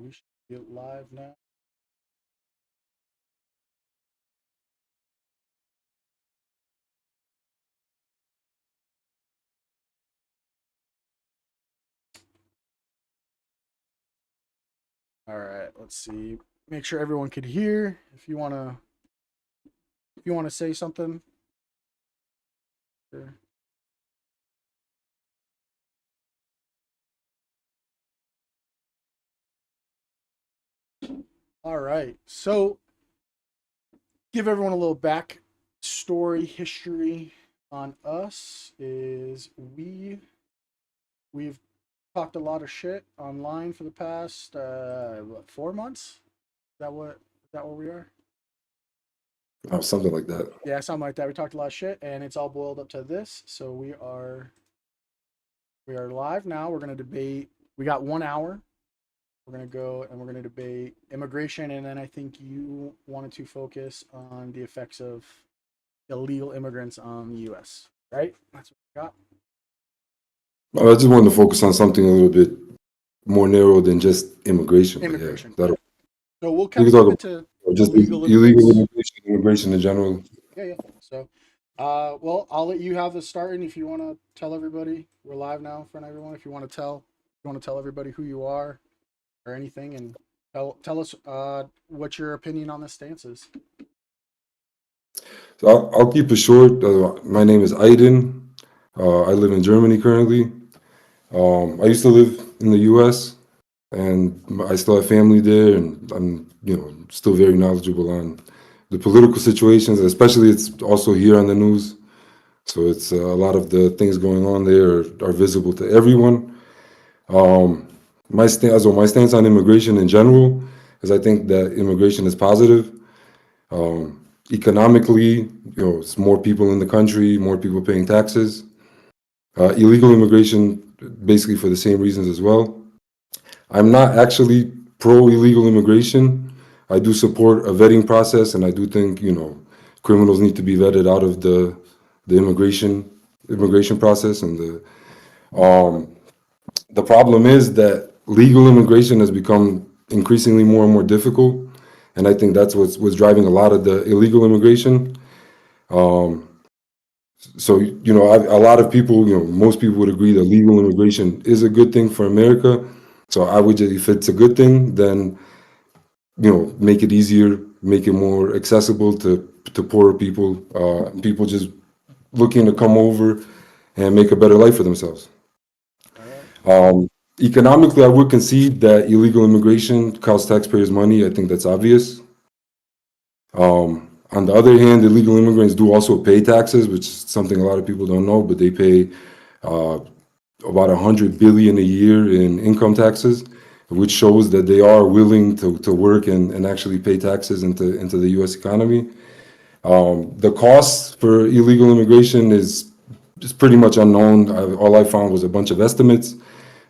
We should get live now. All right, let's see. Make sure everyone could hear. If you wanna say something. Sure. All right. So give everyone a little back story history on us is we've talked a lot of shit online for the past 4 months. Is that what we are? Something like that. Yeah, something like that. We talked a lot of shit, and it's all boiled up to this. So we are live now. We're gonna debate. We got 1 hour. We're gonna go and we're gonna debate immigration, and then I think you wanted to focus on the effects of illegal immigrants on the U.S. Right? That's what we got. I just wanted to focus on something a little bit more narrow than just immigration. But yeah, Immigration. that'll, So we'll we kind can of talk keep it about to just illegal illegal immigrants. immigration in general. Yeah, yeah. So, well, I'll let you have the start, and if you want to tell everybody, we're live now in front of everyone. If you want to tell everybody who you are or anything, and tell us what your opinion on this stance is. So I'll keep it short. My name is Aiden. I live in Germany currently. I used to live in the U.S. and I still have family there, and I'm still very knowledgeable on the political situations, especially it's also here on the news. So it's a lot of the things going on there are visible to everyone. Um, my stance on immigration in general is I think that immigration is positive. Economically, it's more people in the country, more people paying taxes. Illegal immigration, basically for the same reasons as well. I'm not actually pro illegal immigration. I do support a vetting process, and I do think criminals need to be vetted out of the immigration process. And the problem is that legal immigration has become increasingly more and more difficult, and I think that's what's driving a lot of the illegal immigration. So a lot of people, most people would agree that legal immigration is a good thing for America. So I would just, if it's a good thing, then make it easier, make it more accessible to poorer people, people just looking to come over and make a better life for themselves. All right. Economically, I would concede that illegal immigration costs taxpayers money. I think that's obvious. On the other hand, illegal immigrants do also pay taxes, which is something a lot of people don't know, but they pay about 100 billion a year in income taxes, which shows that they are willing to work and actually pay taxes into the U.S. economy. The cost for illegal immigration is just pretty much unknown. All I found was a bunch of estimates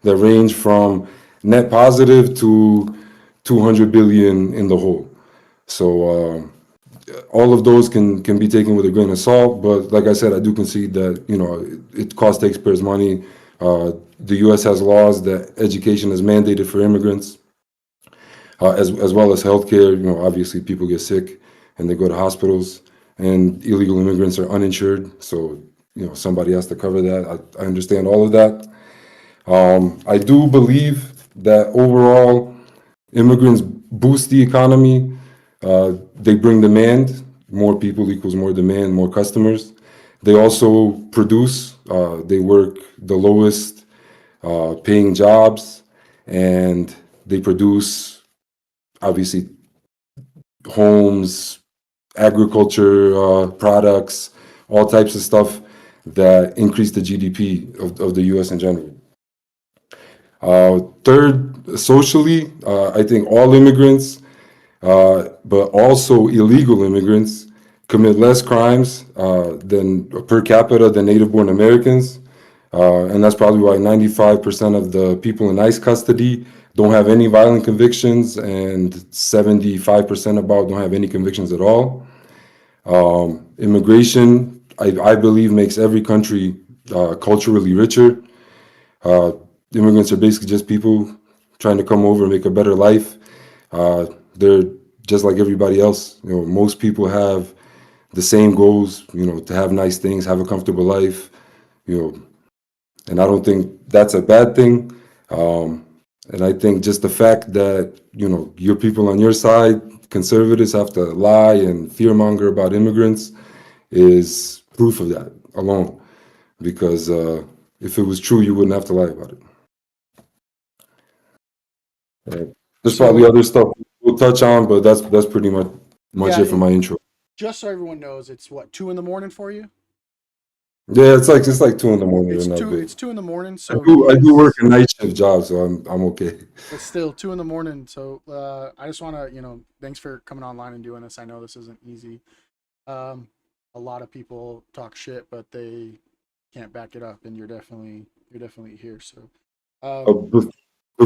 that range from net positive to 200 billion in the hole. So all of those can be taken with a grain of salt. But like I said, I do concede that it costs taxpayers money. The U.S. has laws that education is mandated for immigrants, as well as healthcare. Obviously people get sick and they go to hospitals, and illegal immigrants are uninsured. So somebody has to cover that. I understand all of that. I do believe that overall immigrants boost the economy. They bring demand. More people equals more demand, more customers. They also produce. They work the lowest paying jobs, and they produce obviously homes, agriculture products, all types of stuff that increase the GDP of the U.S. in general. Third, socially, I think all immigrants, but also illegal immigrants, commit less crimes than per capita than native-born Americans. And that's probably why 95% of the people in ICE custody don't have any violent convictions, and 75% about don't have any convictions at all. Immigration, I believe, makes every country culturally richer. Immigrants are basically just people trying to come over and make a better life. They're just like everybody else. You know, most people have the same goals. You know, to have nice things, have a comfortable life. You know, and I don't think that's a bad thing. And I think just the fact that, you know, your people on your side, conservatives, have to lie and fearmonger about immigrants is proof of that alone. Because if it was true, you wouldn't have to lie about it. There's probably So other stuff we'll touch on, but that's pretty much yeah, it for my intro. just so everyone knows, it's what, 2 in the morning for you? Yeah, it's like 2 in the morning. They're not big. It's 2 in the morning. I So do he I do work is, a night shift job, so I'm okay. but still 2 in the morning. So I just want to, thanks for coming online and doing this. I know this isn't easy. Um, a lot of people talk shit, but they can't back it up, and you're definitely here. So Uh, um, bef- yeah,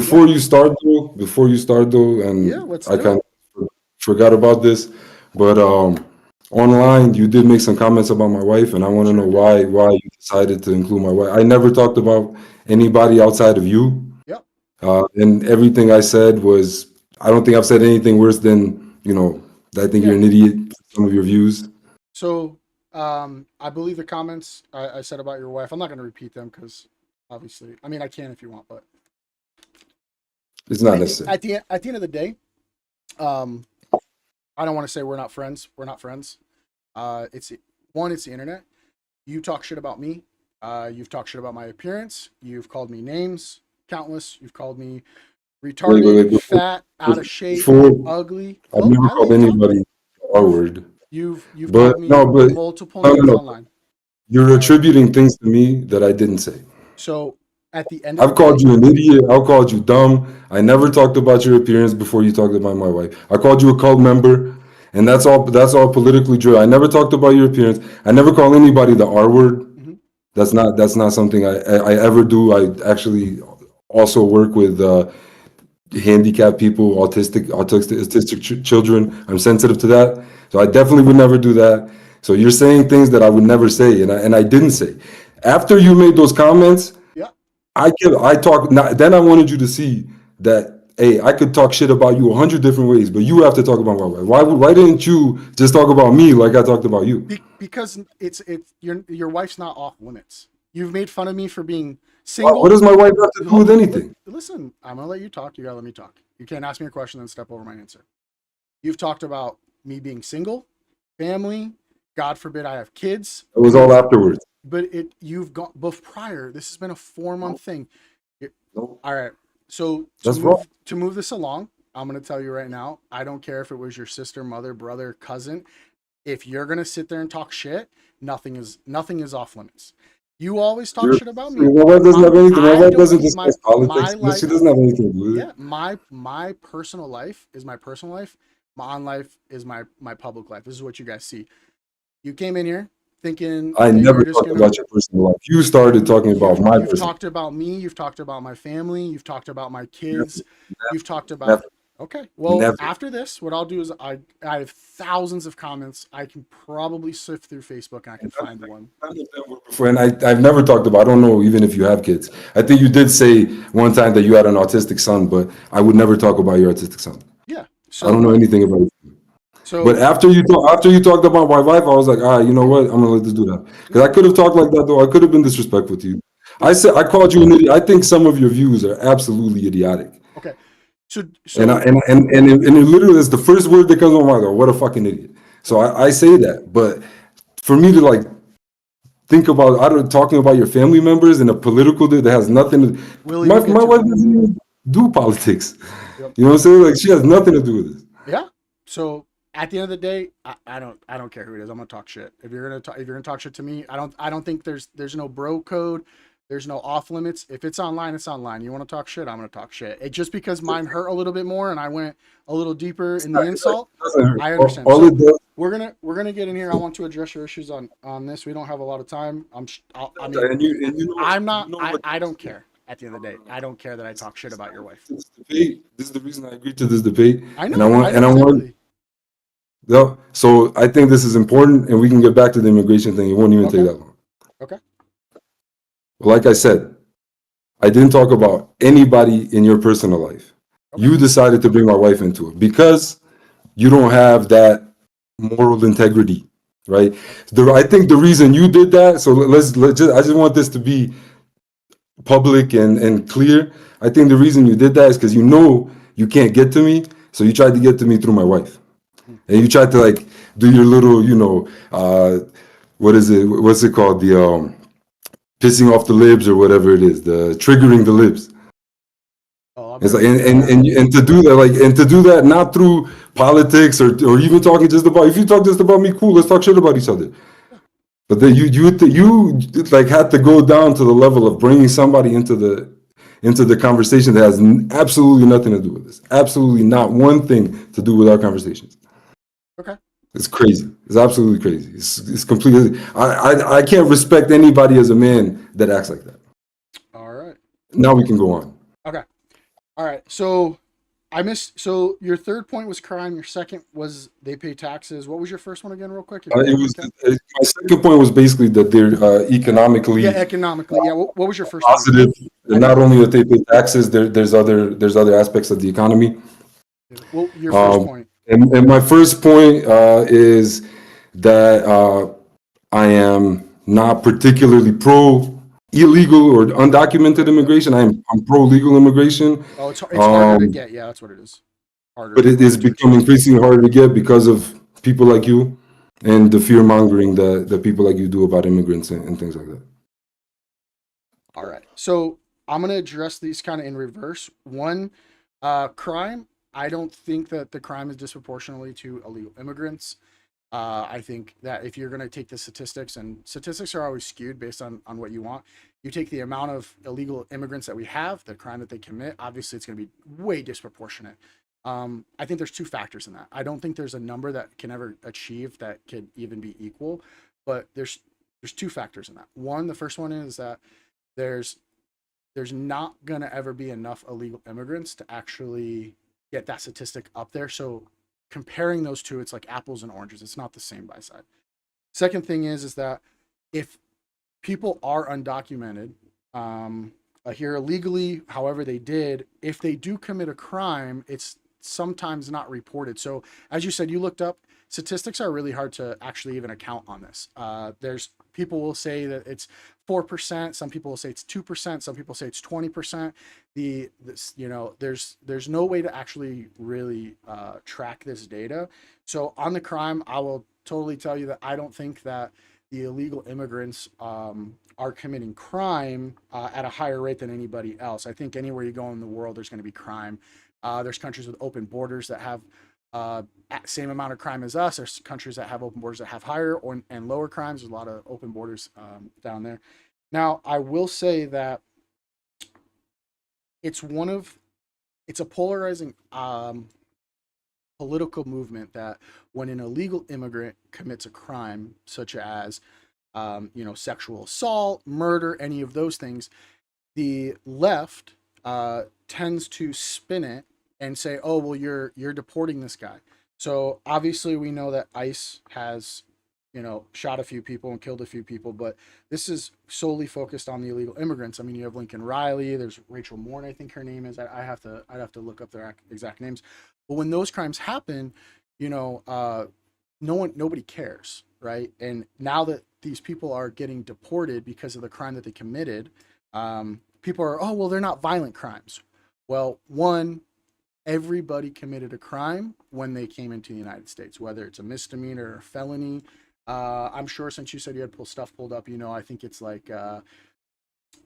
before you start though, yeah, and let's I do kind it. of forgot about this, but online you did make some comments about my wife, and I want to know Sure did. why you decided to include my wife. I never talked about anybody outside of you, Yep. and everything I said was, I don't think I've said anything worse than, you know, I think you're Yeah. an idiot. Some of your views, So I believe the comments I said about your wife. I'm not going to repeat them because obviously, I mean, I can if you want, but it's not at the necessary. at the at the end of the day, um, I don't want to say we're not friends. We're not friends. It's one. It's the internet. You talk shit about me. You've talked shit about my appearance. You've called me names, countless. You've called me retarded, Wait. fat, out of shape, Before, ugly. I've Well, never I let called you talk. anybody R You've word, you've but called no, me but multiple no, no, names no. online. You're Uh, attributing things to me that I didn't say. so at the end of the I've called day, you an idiot. I've called you dumb. I never talked about your appearance before you talked about my wife. I called you a cult member, and that's all. That's all politically driven. I never talked about your appearance. I never call anybody the R word. mhm, That's not something I ever do. I actually also work with handicapped people, autistic children. I'm sensitive to that, so I definitely would never do that. So you're saying things that I would never say, and I didn't say. After you made those comments, yeah, I talk. Then I wanted you to see that. Hey, I could talk shit about you 100 different ways, but you have to talk about my wife. Why didn't you just talk about me like I talked about you? because it's your wife's not off limits. You've made fun of me for being What single. does my wife have to do with anything? Listen, I'm gonna let you talk. You gotta let me talk. You can't ask me a question and step over my answer. You've talked about me being single, family. God forbid I have kids. It was all afterwards. But you've gone both prior. This has been a 4 month No, thing. no, All right. So to that's wrong. move this along, I'm gonna tell you right now. I don't care if it was your sister, mother, brother, cousin. If you're gonna sit there and talk shit, nothing is off limits. You always talk You're, shit about me. my wife doesn't My, have anything. My I wife don't doesn't keep my discuss politics. my She life. doesn't have anything to do with Yeah, it. my personal life is my personal life. My on life is my public life. This is what you guys see. You came in here thinking I that you never were just talked gonna about your personal life. You started talking about my you've personal talked about me, you've talked about my family, you've talked about my life. kids, you've talked about. Never, Okay, well, never, after this, what I'll do is I have thousands of comments. I can probably sift through Facebook and I can find one. And I've never talked about, I don't know even if you have kids. I think you did say one time that you had an autistic son, but I would never talk about your autistic son. Yeah. I don't So know anything about it. But so after you talked about my wife, I was like, you know what? I'm gonna let this do that. Because I no. could have talked like that though. I could have been disrespectful to you. I It's said I called you an idiot. I think some of your views are absolutely idiotic. okay. So And I, so and it literally is the first word that comes to my mind. Go, what a fucking idiot. So okay. I say that. But for me to like think about, I don't talking about your family members and a political that has nothing to, Willie, my we'll get my to wife that. doesn't even do politics. Yep. You know what I'm saying? Like she has nothing to do with this. Yeah. So at the end of the day, I don't care who it is. I'm gonna talk shit. If you're gonna talk shit to me, I don't think there's no bro code. There's no off limits. If it's online, it's online. You want to talk shit, I'm gonna talk shit. Just because mine hurt a little bit more and I went a little deeper in the insult, It doesn't hurt. I understand. All So it does, we're gonna get in here. I want to address your issues on this. We don't have a lot of time. I mean, and you know what, I'm not. you know I what. I don't care. At the end of the day, I don't care that I talk shit about your wife. This debate. This is the reason I agreed to this debate, I and I know. I want know and I want. exactly. Yeah, so I think this is important, and we can get back to the immigration thing. It won't even take Okay. that long. Okay. But like I said, I didn't talk about anybody in your personal life. Okay. You decided to bring my wife into it because you don't have that moral integrity, right? I think the reason you did that, so let's just, I just want this to be public and clear. I think the reason you did that is because you know you can't get to me, so you tried to get to me through my wife. And you tried to like do your little, what is it? What's it called? The pissing off the libs or whatever it is, the triggering the libs. Oh, I've It's never like done that. and to do that, like, and to do that not through politics or even talking just about, if you talk just about me, cool, let's talk shit about each other. But then you like had to go down to the level of bringing somebody into the conversation that has absolutely nothing to do with this. Absolutely not one thing to do with our conversations. Okay. It's crazy. It's absolutely crazy. It's completely. I can't respect anybody as a man that acts like that. All right. Now we can go on. Okay. All right. So I missed. So your third point was crime. Your second was they pay taxes. What was your first one again, real quick? If you It was my second point was basically that they're yeah, economically economically. Yeah. What was your first point? positive. Not only that they pay taxes, there's other aspects of the economy. Well, your first point. And my first point is that I am not particularly pro illegal or undocumented immigration. I'm pro legal immigration. Oh, it's harder to get. Yeah, that's what it is. Harder. But it is becoming increasingly harder to get because of people like you and the fear mongering that people like you do about immigrants and things like that. All right. So I'm gonna address these kind of in reverse. One, crime. I don't think that the crime is disproportionately to illegal immigrants. I think that if you're going to take the statistics, and statistics are always skewed based on what you want, you take the amount of illegal immigrants that we have, the crime that they commit, obviously it's going to be way disproportionate. I think there's two factors in that. I don't think there's a number that can ever achieve that could even be equal, but there's two factors in that. One, the first one is that there's there's not going to ever be enough illegal immigrants to actually get that statistic up there. So comparing those two, it's like apples and oranges. It's not the same by side. Second thing is that if people are undocumented, here illegally, however they did, if they do commit a crime, it's sometimes not reported. So as you said, you looked up, statistics are really hard to actually even account on this. There's people will say that it's 4%. Some people will say it's 2%. Some people say it's 20%. There's no way to actually really track this data. So on the crime, I will totally tell you that I don't think that the illegal immigrants are committing crime at a higher rate than anybody else. I think anywhere you go in the world, there's going to be crime. There's countries with open borders that have same amount of crime as us. There's countries that have open borders that have higher and lower crimes. There's a lot of open borders down there. Now, I will say that it's a polarizing political movement that when an illegal immigrant commits a crime, such as sexual assault, murder, any of those things, the left tends to spin it and say, "Oh, well, you're deporting this guy." So obviously, we know that ICE has, shot a few people and killed a few people, but this is solely focused on the illegal immigrants. I mean, you have Lincoln Riley. There's Rachel Morn, I think her name is. I'd have to look up their exact names. But when those crimes happen, nobody cares, right? And now that these people are getting deported because of the crime that they committed, people are, oh, well, they're not violent crimes. Well, one, everybody committed a crime when they came into the United States, whether it's a misdemeanor or a felony. I'm sure since you said you had stuff pulled up, I think it's like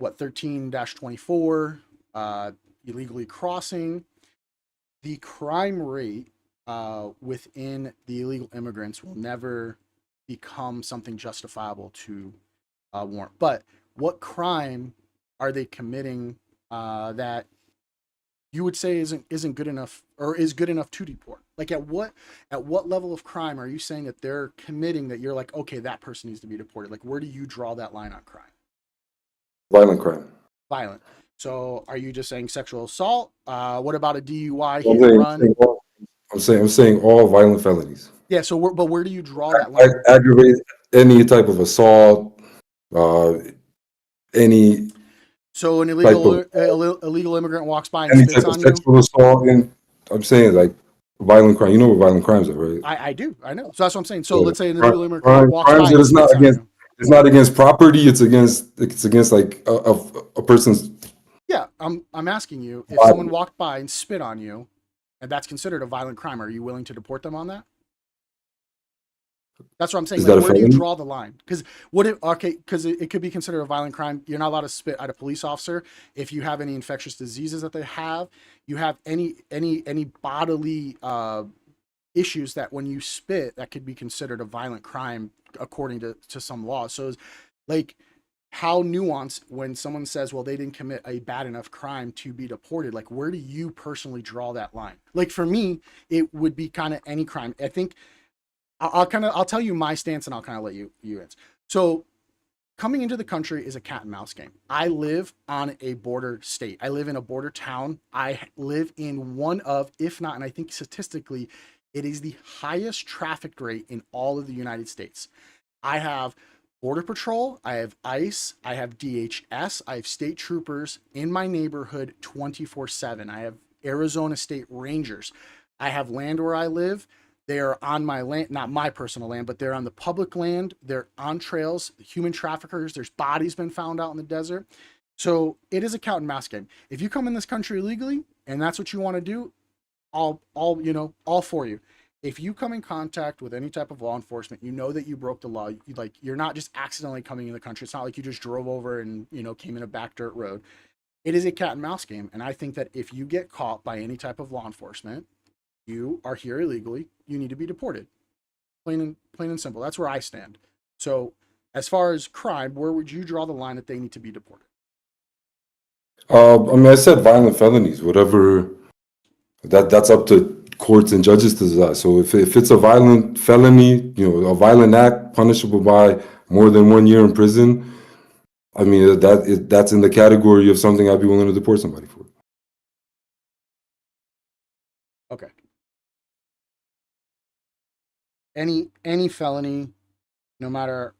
13-24, illegally crossing. The crime rate within the illegal immigrants will never become something justifiable to warrant. But what crime are they committing that you would say isn't good enough, or is good enough to deport? Like at what level of crime are you saying that they're committing that you're like, okay, that person needs to be deported? Like, where do you draw that line on crime? Violent crime. Violent. So are you just saying sexual assault? What about a DUI, I'm hit and run? saying all violent felonies. Yeah. So where do you draw that line? Aggravate any type of assault, any So an type of illegal immigrant walks by and any spits type of on you. sexual assault. And I'm saying like violent crime. You know what violent crimes are, right? I do. I know. So that's what I'm saying. So Yeah. let's say an illegal immigrant Crime, walks crimes by that and is not spits on against. you. It's not against property. It's against like a person's Yeah, I'm asking you if someone body. walked by and spit on you, and that's considered a violent crime. Are you willing to deport them on that? That's what I'm saying. Is Like, that a where do you felony? draw the line? Because what if okay? Because it could be considered a violent crime. You're not allowed to spit at a police officer if you have any infectious diseases that they have. You have any bodily issues that when you spit that could be considered a violent crime according to some laws. So, like, how nuanced when someone says, well, they didn't commit a bad enough crime to be deported. Like, where do you personally draw that line? Like, for me, it would be kind of any crime. I think I'll tell you my stance and I'll kind of let you answer. So coming into the country is a cat and mouse game. I live on a border state. I live in a border town. I live in one of, if not, and I think statistically, it is the highest traffic rate in all of the United States. I have Border Patrol, I have ICE, I have DHS, I have state troopers in my neighborhood 24/7. I have Arizona State Rangers. I have land where I live. They are on my land, not my personal land, but they're on the public land. They're on trails, human traffickers. There's bodies been found out in the desert. So it is a cat and mouse game. If you come in this country illegally and that's what you want to do, all for you. If you come in contact with any type of law enforcement, you know that you broke the law. You're not just accidentally coming in the country. It's not like you just drove over and came in a back dirt road. It is a cat and mouse game, and I think that if you get caught by any type of law enforcement, you are here illegally. You need to be deported. Plain and simple. That's where I stand. So, as far as crime, where would you draw the line that they need to be deported? I mean, I said violent felonies. Whatever that's up to courts and judges to decide. So if it's a violent felony, a violent act punishable by more than 1 year in prison, I mean that's in the category of something I'd be willing to deport somebody for. Okay. Any felony, no matter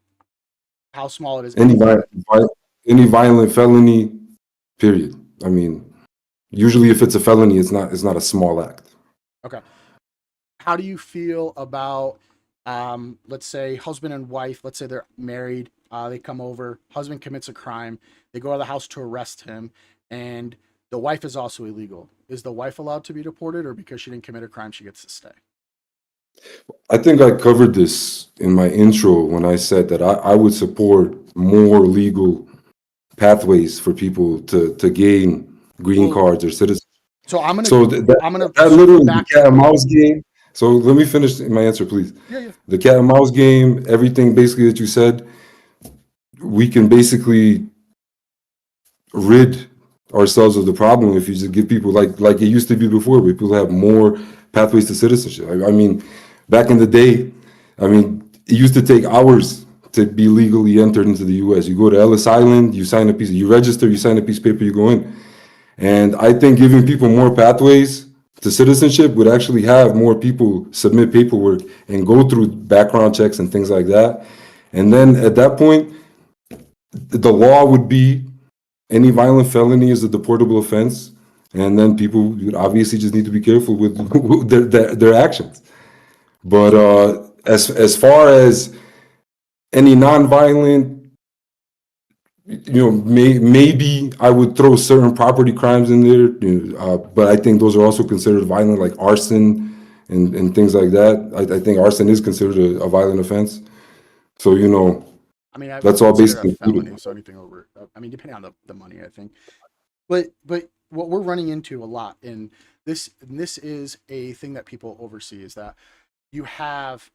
how small it is, Any anything. any violent felony, period. I mean, usually if it's a felony, it's not a small act. Okay. How do you feel about, let's say, husband and wife? Let's say they're married. They come over. Husband commits a crime. They go to the house to arrest him, and the wife is also illegal. Is the wife allowed to be deported, or because she didn't commit a crime, she gets to stay? I think I covered this in my intro when I said that I would support more legal pathways for people to gain green Well, cards or citizenship. so I'm gonna So that I'm gonna that circle literally the back to cat and that. mouse game. So let me finish my answer, please. Yeah, yeah. The cat and mouse game, everything basically that you said, we can basically rid ourselves of the problem if you just give people like it used to be before, where people have more pathways to citizenship. I mean, back in the day, I mean, it used to take hours to be legally entered into the U.S. You go to Ellis Island, you register, you sign a piece of paper, you go in. And I think giving people more pathways to citizenship would actually have more people submit paperwork and go through background checks and things like that. And then at that point, the law would be any violent felony is a deportable offense. And then people would obviously just need to be careful with their actions. But as far as any nonviolent, maybe I would throw certain property crimes in there, but I think those are also considered violent, like arson and things like that. I think arson is considered a violent offense. So, I mean, I that's wouldn't all consider it a basically felony, included. so anything over. I mean, depending on the money, I think. But what we're running into a lot, and this is a thing that people oversee, is that you have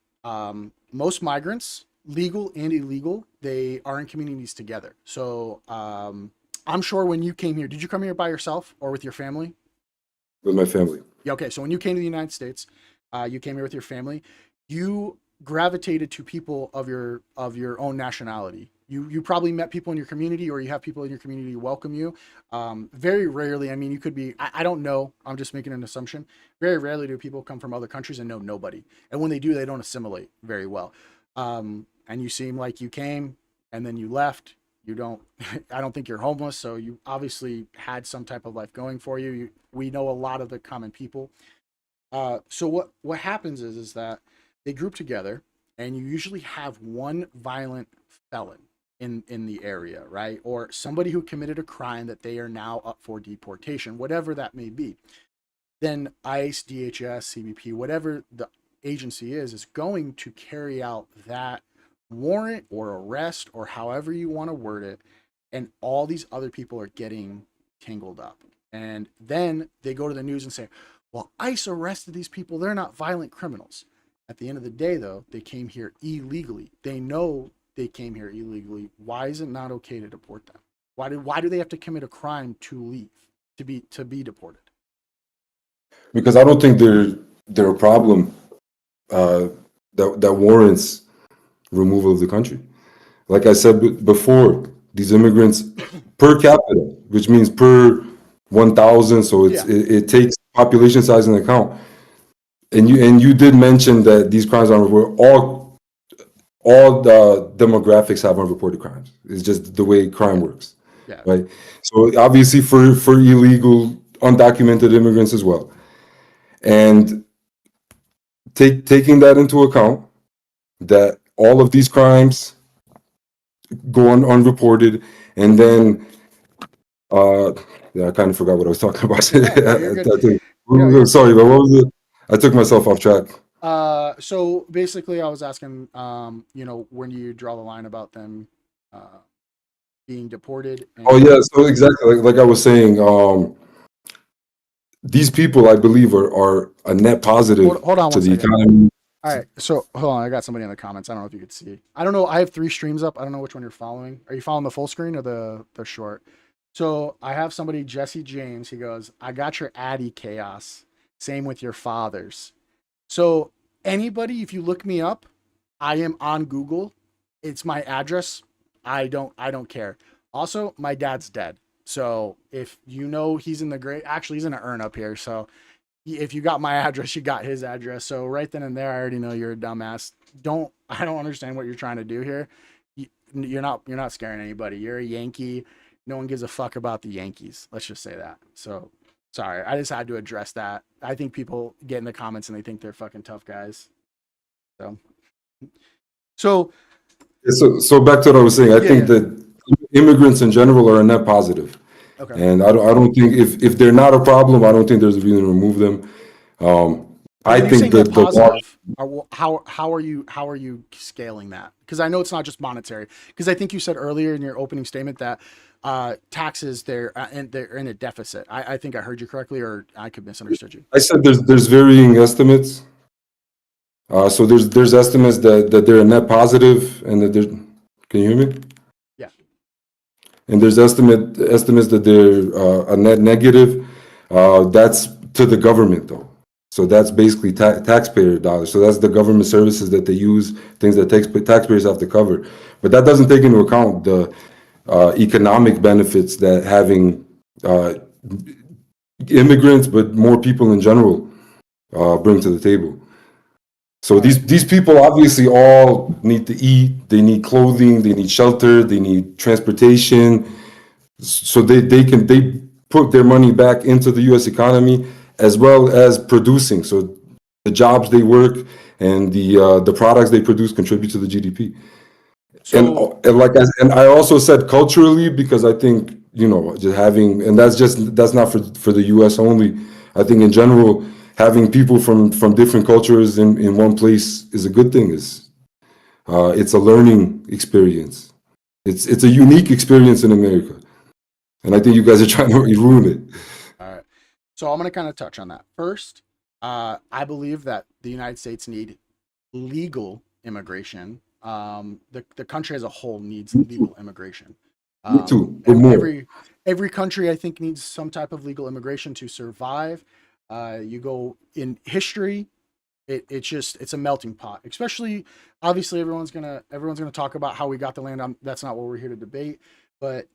most migrants, legal and illegal, they are in communities together. So I'm sure when you came here, did you come here by yourself or with your family? With my family. Yeah, okay. So when you came to the United States, you came here with your family. You gravitated to people of your own nationality. You probably met people in your community, or you have people in your community welcome you. Very rarely, I mean, you could be. I don't know. I'm just making an assumption. Very rarely do people come from other countries and know nobody, and when they do, they don't assimilate very well. And you seem like you came and then you left. You don't, I don't think you're homeless. So you obviously had some type of life going for you. We know a lot of the common people. So what happens is that they group together, and you usually have one violent felon in the area, right? Or somebody who committed a crime that they are now up for deportation, whatever that may be. Then ICE, DHS, CBP, whatever the agency is going to carry out that warrant or arrest or however you want to word it. And all these other people are getting tangled up. And then they go to the news and say, well, ICE arrested these people. They're not violent criminals. At the end of the day, though, they came here illegally. They know they came here illegally. Why is it not okay to deport them? Why do they have to commit a crime to leave, to be deported? Because I don't think they're a problem that warrants removal of the country. Like I said before, these immigrants per capita, which means per 1,000, so Yeah. it takes population size into account. And you did mention that these crimes are all the demographics have unreported crimes. It's just the way crime works, Yeah. right? So obviously for illegal undocumented immigrants as well, and taking that into account, that all of these crimes go unreported, and then yeah, I kind of forgot what I was talking about. No, you're good. No, you're Sorry, but what was it? I took myself off track. so basically I was asking, when you draw the line about them being deported Oh and yeah, so exactly like I was saying, these people I believe are a net positive hold on to one the second. economy. All right, so hold on, I got somebody in the comments. I don't know if you could see. I don't know. I have 3 streams up. I don't know which one you're following. Are you following the full screen or the short? So I have somebody, Jesse James. He goes, "I got your Addy chaos. Same with your father's." So anybody, if you look me up, I am on Google. It's my address. I don't care. Also, my dad's dead. So if you know he's in the grave, actually he's in an urn up here. So if you got my address, you got his address. So right then and there, I already know you're a dumbass. I don't understand what you're trying to do here. You're not scaring anybody. You're a Yankee. No one gives a fuck about the Yankees. Let's just say that. So sorry, I just had to address that. I think people get in the comments and they think they're fucking tough guys. So, so So back to what I was saying, I yeah, think yeah. that immigrants in general are a net positive, Okay. and I don't think if they're not a problem, I don't think there's a reason to remove them. But I when you say think net that the law. positive, how are you scaling that? Because I know it's not just monetary. Because I think you said earlier in your opening statement that taxes they're in a deficit. I think I heard you correctly, or I could misunderstood you. I said there's varying estimates. So there's estimates that they're a net positive, and that there's. Can you hear me? Yeah. And there's estimates that they're a net negative. That's to the government though. So that's basically taxpayer dollars. So that's the government services that they use, things that taxpayers have to cover. But that doesn't take into account the economic benefits that having immigrants, but more people in general, bring to the table. So All right. these people obviously all need to eat, they need clothing, they need shelter, they need transportation, so they put their money back into the U.S. economy as well as producing. So the jobs they work and the products they produce contribute to the GDP. And, So and I also said culturally, because I think just having, and that's not for the U.S. only. I think in general having people from different cultures in one place is a good thing. It's a learning experience. It's a unique experience in America. And I think you guys are trying to ruin it. all right. So I'm gonna kind of touch on that first. I believe that the United States need legal immigration. The country as a whole needs legal immigration. Me too, but Every, more. every every country I think needs some type of legal immigration to survive. You go in history, it's a melting pot. Especially, obviously, everyone's gonna talk about how we got the land. That's not what we're here to debate. But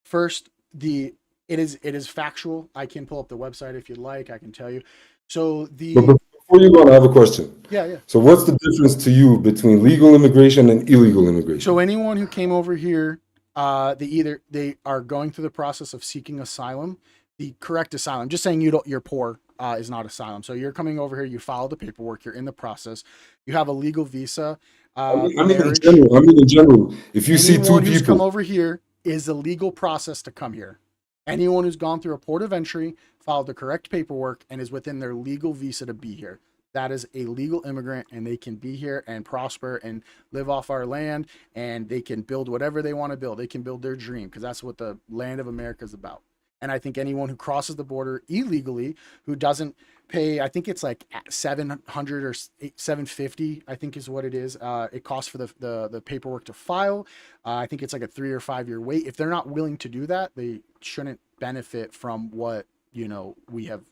first, it is factual. I can pull up the website if you'd like. I can tell you. So But before you go on, I have a question. yeah, yeah. So what's the difference to you between legal immigration and illegal So immigration? anyone who came over here They are going through the process of seeking asylum. The correct asylum, just saying you're poor, is not asylum. So you're coming over here, you filed the paperwork, you're in the process, you have a legal visa, I mean in marriage. general. I mean in general. If you see two Anyone who's come people, over here is a legal process to come here. Anyone who's gone through a port of entry, filed the correct paperwork, and is within their legal visa to be here. That is a legal immigrant, and they can be here and prosper and live off our land, and they can build whatever they want to build. They can build their dream because that's what the land of America is about. And I think anyone who crosses the border illegally, who doesn't pay, I think it's like 700 or 750, I think is what it is. It costs for the paperwork to file. I think it's like a 3 or 5 year wait. If they're not willing to do that, they shouldn't benefit from what, we have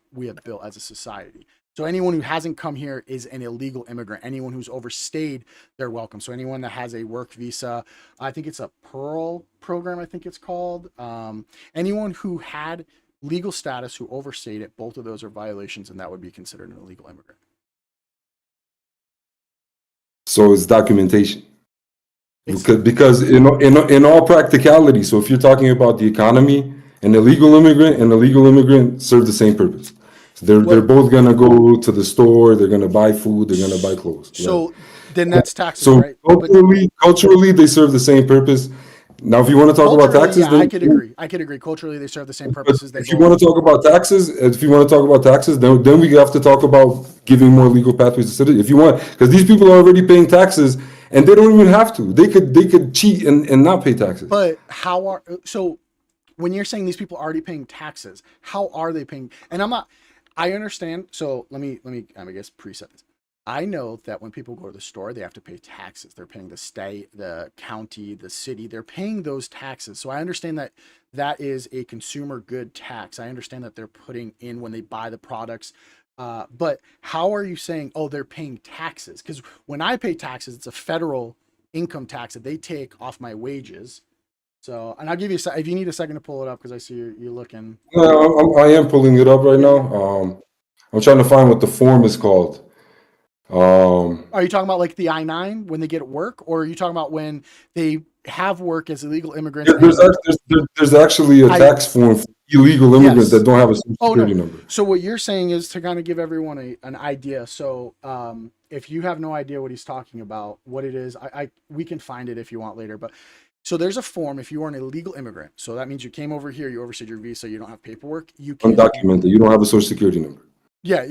built as a society. So anyone who hasn't come here is an illegal immigrant. Anyone who's overstayed, they're welcome. So anyone that has a work visa, I think it's a Pearl program, I think it's called. Anyone who had legal status who overstayed it, both of those are violations, and that would be considered an illegal immigrant. so it's documentation. It's Because in all practicality, so if you're talking about the economy, an illegal immigrant and a legal immigrant serve the same purpose. So they're well, both gonna go to the store, they're gonna buy food, they're gonna buy clothes. Right? so then that's taxes, So right? But culturally, they serve the same purpose. Now, if you want to talk about culturally, taxes, yeah, then I could agree. Culturally, they serve the same but purposes. They if you both. want to talk about taxes, then we have to talk about giving more legal pathways to citizens. If you want, because these people are already paying taxes and they don't even have to. They could cheat and not pay taxes. But how are so when you're saying these people are already paying taxes, how are they paying? And I'm not. I understand. So let me I guess preset this. I know that when people go to the store, they have to pay taxes. They're paying the state, the county, the city. They're paying those taxes. So I understand that that is a consumer good tax. I understand that they're putting in when they buy the products. But how are you saying, oh, they're paying taxes? Because when I pay taxes, it's a federal income tax that they take off my wages. So, and I'll give you if you need a second to pull it up because I see you're looking. I am pulling it up right Yeah, now. yeah. I'm trying to find what the form is called. Um, Are you talking about like the I-9 when they get work, or are you talking about when they have work as illegal immigrants there's, and there's actually a I tax form for illegal immigrants that yes. don't have a social Oh security no. number. So what you're saying is to kind of give everyone an idea. So if you have no idea what he's talking about, what it is, I we can find it if you want later. But so there's a form if you are an illegal immigrant. So that means you came over here, you overstayed your visa, you don't have paperwork. You can Undocumented. You don't have a social security number. yeah,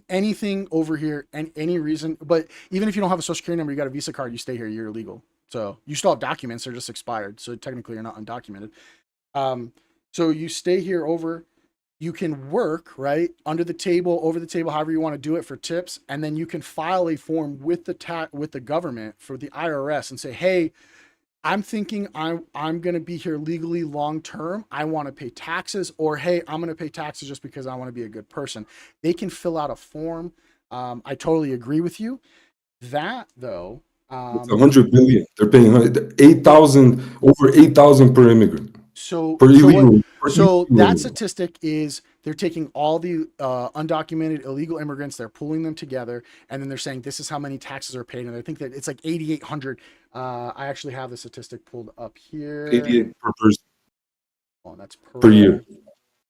anything over here and any reason, but even if you don't have a social security number, you got a Visa card, you stay here, you're illegal. So you still have documents, they're just expired. So technically you're not undocumented. Um, so you stay here over, you can work, right? Under the table, over the table, however you want to do it for tips, and then you can file a form with the government for the IRS and say, "Hey, I'm thinking I'm going to be here legally long term. I want to pay taxes, or hey, I'm going to pay taxes just because I want to be a good person." They can fill out a form. I totally agree with you. That though, It's 100 billion. They're paying it 8,000 over 8,000 per immigrant so per so what illegal so that immigrant. statistic is they're taking all the undocumented illegal immigrants, they're pulling them together, and then they're saying this is how many taxes are paid, and I think that it's like 8,800. I actually have the statistic pulled up here. 88 per person Oh, that's per year. Pearl.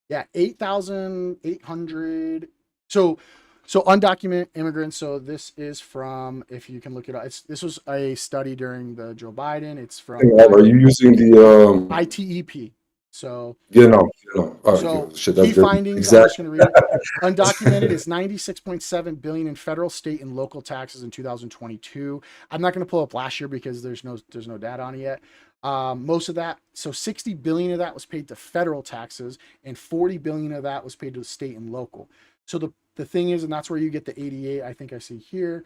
Yeah, 8,800. So undocumented immigrants. So this is from, if you can look it up. This was a study during the Joe Biden. It's from Are you using the ITEP. So Okay, shit, that's key very findings, I'm exact. just going to read it. Undocumented is 96.7 billion in federal, state, and local taxes in 2022. I'm not going to pull up last year because there's no data on it yet. Most of that, so 60 billion of that was paid to federal taxes, and 40 billion of that was paid to the state and local. So the thing is, and that's where you get the 88. I think I see here.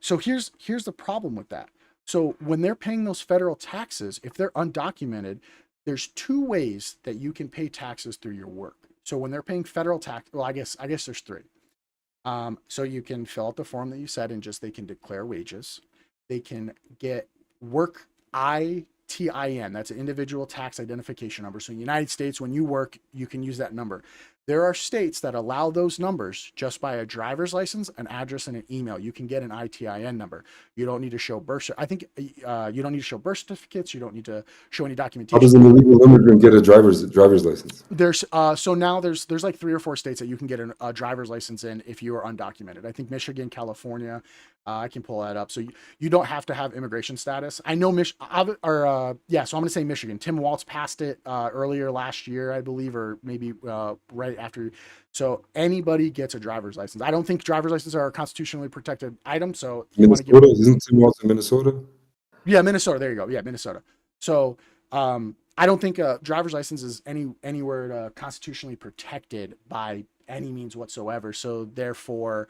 So here's the problem with that. So when they're paying those federal taxes, if they're undocumented, there's two ways that you can pay taxes through your work. So when they're paying federal tax, well, I guess there's three. So you can fill out the form that you said and just they can declare wages. They can get work ITIN. That's an individual tax identification number. So in the United States, when you work, you can use that number. There are states that allow those numbers just by a driver's license, an address, and an email. You can get an ITIN number. You don't need to show I think you don't need to show birth certificates. You don't need to show any How does documentation. an illegal immigrant get a driver's license? There's so now there's like 3 or 4 states that you can get a driver's license in if you are undocumented. I think Michigan, California. I can pull that up. So you don't have to have immigration status. I know yeah. So I'm gonna say Michigan. Tim Walz passed it earlier last year, I believe, or maybe right after. So anybody gets a driver's license. I don't think driver's licenses are a constitutionally protected item. So you want to give Minnesota, isn't Tim Walz in Minnesota? yeah, Minnesota. There you go. Yeah, Minnesota. So I don't think a driver's license is anywhere constitutionally protected by any means whatsoever. So therefore,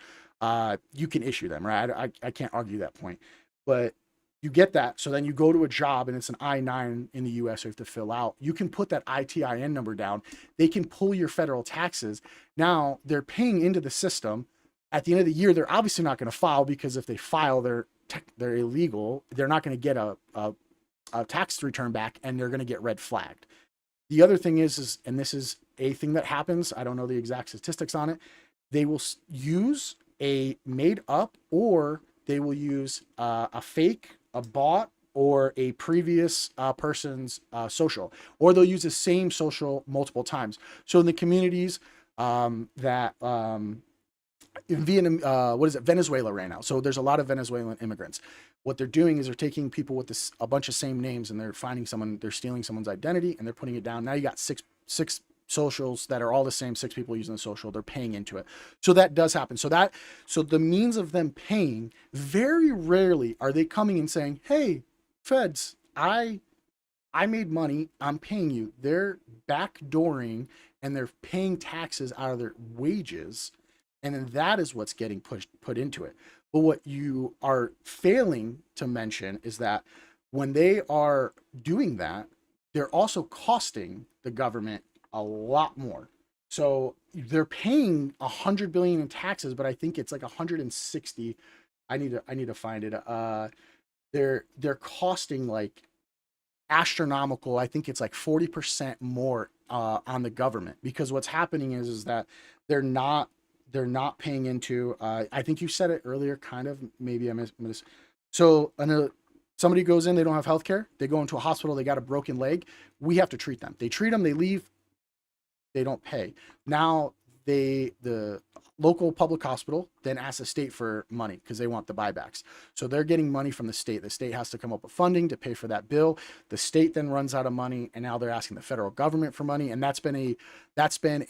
you can issue them, right? I can't argue that point, but you get that. So then you go to a job and it's an I-9 in the U.S. you have to fill out. You can put that ITIN number down. They can pull your federal taxes. Now they're paying into the system. At the end of the year, they're obviously not going to file because if they file, they're illegal. They're not going to get a tax return back, and they're going to get red flagged. The other thing is, and this is a thing that happens, I don't know the exact statistics on it, they will use a made up, or they will use a fake, a bot, or a previous person's social, or they'll use the same social multiple times. So in the communities that in Venezuela right now. So there's a lot of Venezuelan immigrants. What they're doing is they're taking people with a bunch of same names, and they're finding someone, they're stealing someone's identity, and they're putting it down. Now you got six socials that are all the same, 6 people using the social. They're paying into it. So that does happen. So the means of them paying, very rarely are they coming and saying, "Hey, feds, I made money. I'm paying you." They're backdooring, and they're paying taxes out of their wages. And then that is what's getting put into it. But what you are failing to mention is that when they are doing that, they're also costing the government a lot more. So they're paying 100 billion in taxes, but I think it's like 160. I need to find it. They're costing like astronomical. I think it's like 40% more on the government, because what's happening is that they're not paying into. I think you said it earlier, kind of. Maybe I missed. So somebody goes in, they don't have health care. They go into a hospital, they got a broken leg. We have to treat them. They treat them, they leave, they don't pay. Now the local public hospital then asks the state for money because they want the buybacks. So they're getting money from the state. The state has to come up with funding to pay for that bill. The state then runs out of money, and now they're asking the federal government for money. And that's been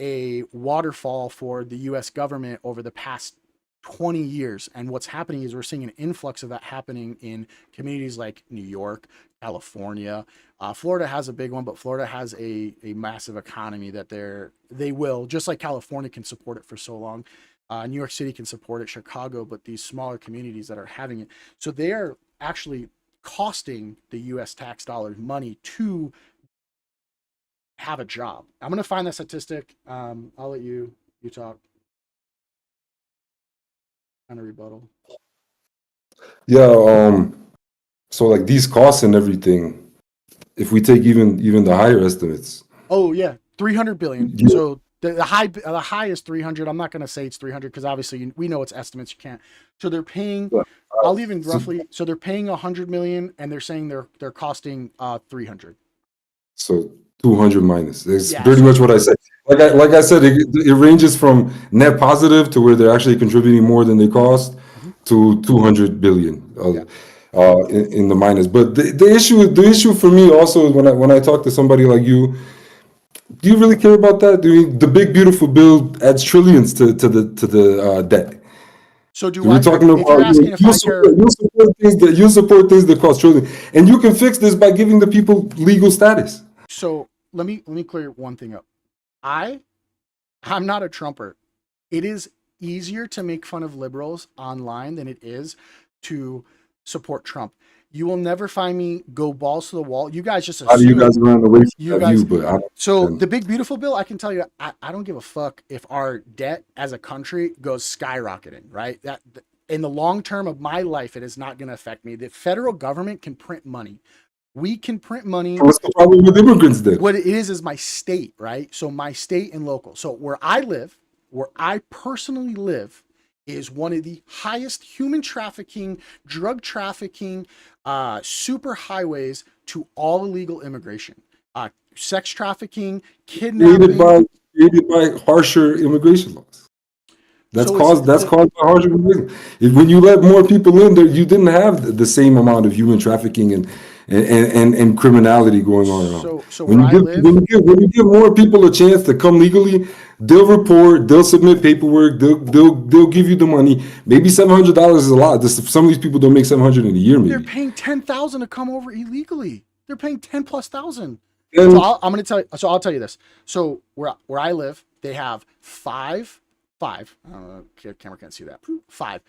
a waterfall for the U.S. government over the past 20 years. And what's happening is we're seeing an influx of that happening in communities like New York, California. Florida has a big one, but Florida has a massive economy that they will, just like California can support it for so long. New York City can support it, Chicago, but these smaller communities that are having it. So they are actually costing the U.S. tax dollars money to have a job. I'm going to find that statistic. I'll let you talk. Kind of rebuttal. Yeah. So like these costs and everything, if we take even the higher estimates. Oh yeah, 300 billion. Yeah. So the high is 300. I'm not going to say it's 300 because obviously we know it's estimates. You can't. So they're paying. I'll even roughly. So they're paying 100 million, and they're saying they're costing 300. So 200 minus. It's Yeah, pretty so much what I said. Like I said, it ranges from net positive to where they're actually contributing more than they cost to 200 billion in the minus. But the issue for me also is when I talk to somebody like you, do you really care about that? The big beautiful bill adds trillions to the debt. so do We're I? talking If you're about asking if I care, you support things that cost trillions, and you can fix this by giving the people legal status. so let me clear one thing up. I'm not a Trumper. It is easier to make fun of liberals online than it is to support Trump. You will never find me go balls to the wall. You guys just How do you assume guys run away from you that view? guys. But So the big beautiful bill, I can tell you, I don't give a fuck if our debt as a country goes skyrocketing. Right? That in the long term of my life, it is not going to affect me. The federal government can print money. We can print money. What's the problem with immigrants then? What it is my state, right? So my state and local. So where I live, where I personally live, is one of the highest human trafficking, drug trafficking, super highways to all illegal immigration, sex trafficking, Created kidnapping. by created by harsher immigration laws. So it's That's caused by harsher immigration. When you let more people in there, you didn't have the same amount of human trafficking and criminality going on around. so where I live, When you give more people a chance to come legally, they'll report, they'll submit paperwork, they'll give you the money. Maybe $700 is a lot. Some of these people don't make 700 in a year. they're Maybe. paying 10,000 to come over illegally. They're paying 10 plus thousand. So And I'm going to tell you. So I'll tell you this. So where I live, they have five. I don't know, camera can't see that. Five.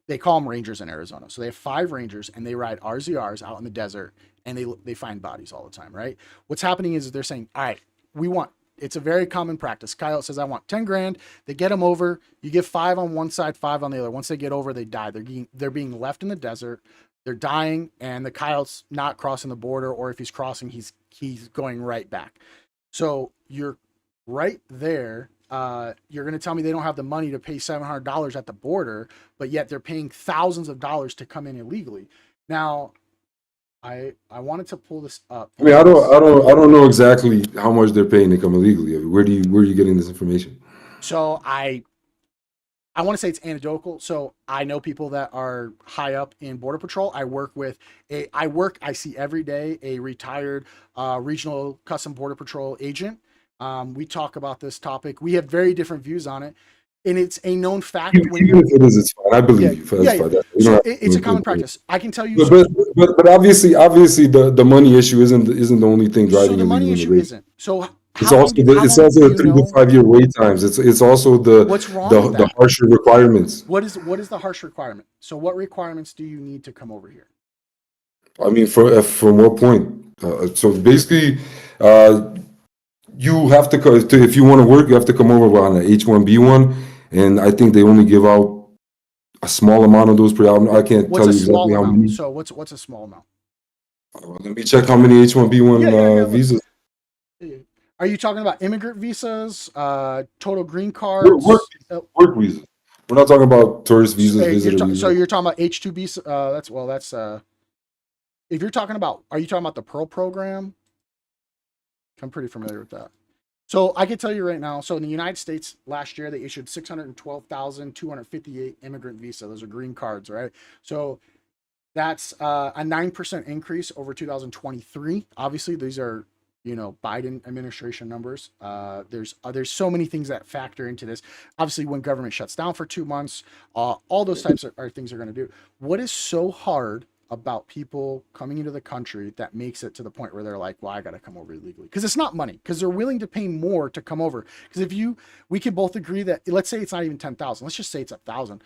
They call them rangers in Arizona. So they have 5 rangers, and they ride RZRs out in the desert, and they find bodies all the time. Right. What's happening is they're saying, all right, we want. It's a very common practice. Kyle says, I want 10 grand. They get them over. You give 5 on one side, 5 on the other. Once they get over, they die. They're being left in the desert. They're dying, and the Kyle's not crossing the border, or if he's crossing, he's going right back. So you're right there. You're going to tell me they don't have the money to pay $700 at the border, but yet they're paying thousands of dollars to come in illegally. Now, I wanted to pull this up. I mean, I don't know exactly how much they're paying to come illegally. I mean, where are you getting this information? So I want to say it's anecdotal. So I know people that are high up in Border Patrol. I see every day a retired regional custom Border Patrol agent. We talk about this topic. We have very different views on it. And it's a known fact when Even you're, if it is, it's fine. I yeah, believe you. That's yeah. fine. You don't So have it's a common to. practice. I can tell you. But obviously the money issue isn't the only thing So driving the money illegal issue immigration. isn't. So It's also how it's long also do the you 3 to know 5 year wait times. It's also what's wrong with the that? harsher requirements. What is the harsh requirement? So what requirements do you need to come over here? I mean, from what point? So basically, uh, you have to if you want to work, you have to come over on an H-1B1, and I think they only give out a small amount of those per album. I can't What's tell a you small exactly how amount? many. So what's a small amount? Let me check how many H-1B1 Yeah. visas. Are you talking about immigrant visas, total green Work cards? work visas. We're not talking about tourist visas, visitor So visas. you're talking about H2B. That's if you're talking about, are you talking about the Pearl program? I'm pretty familiar with that. So I can tell you right now. So in the United States last year, they issued 612,258 immigrant visa. Those are green cards, right? So that's a 9% increase over 2023. Obviously, these are Biden administration numbers. There's so many things that factor into this. Obviously, when government shuts down for 2 months, all those types are things they're going to do. What is so hard about people coming into the country that makes it to the point where they're like, well, I got to come over illegally? Because it's not money, because they're willing to pay more to come over. Because we can both agree that, let's say it's not even 10,000, let's just say it's 1,000.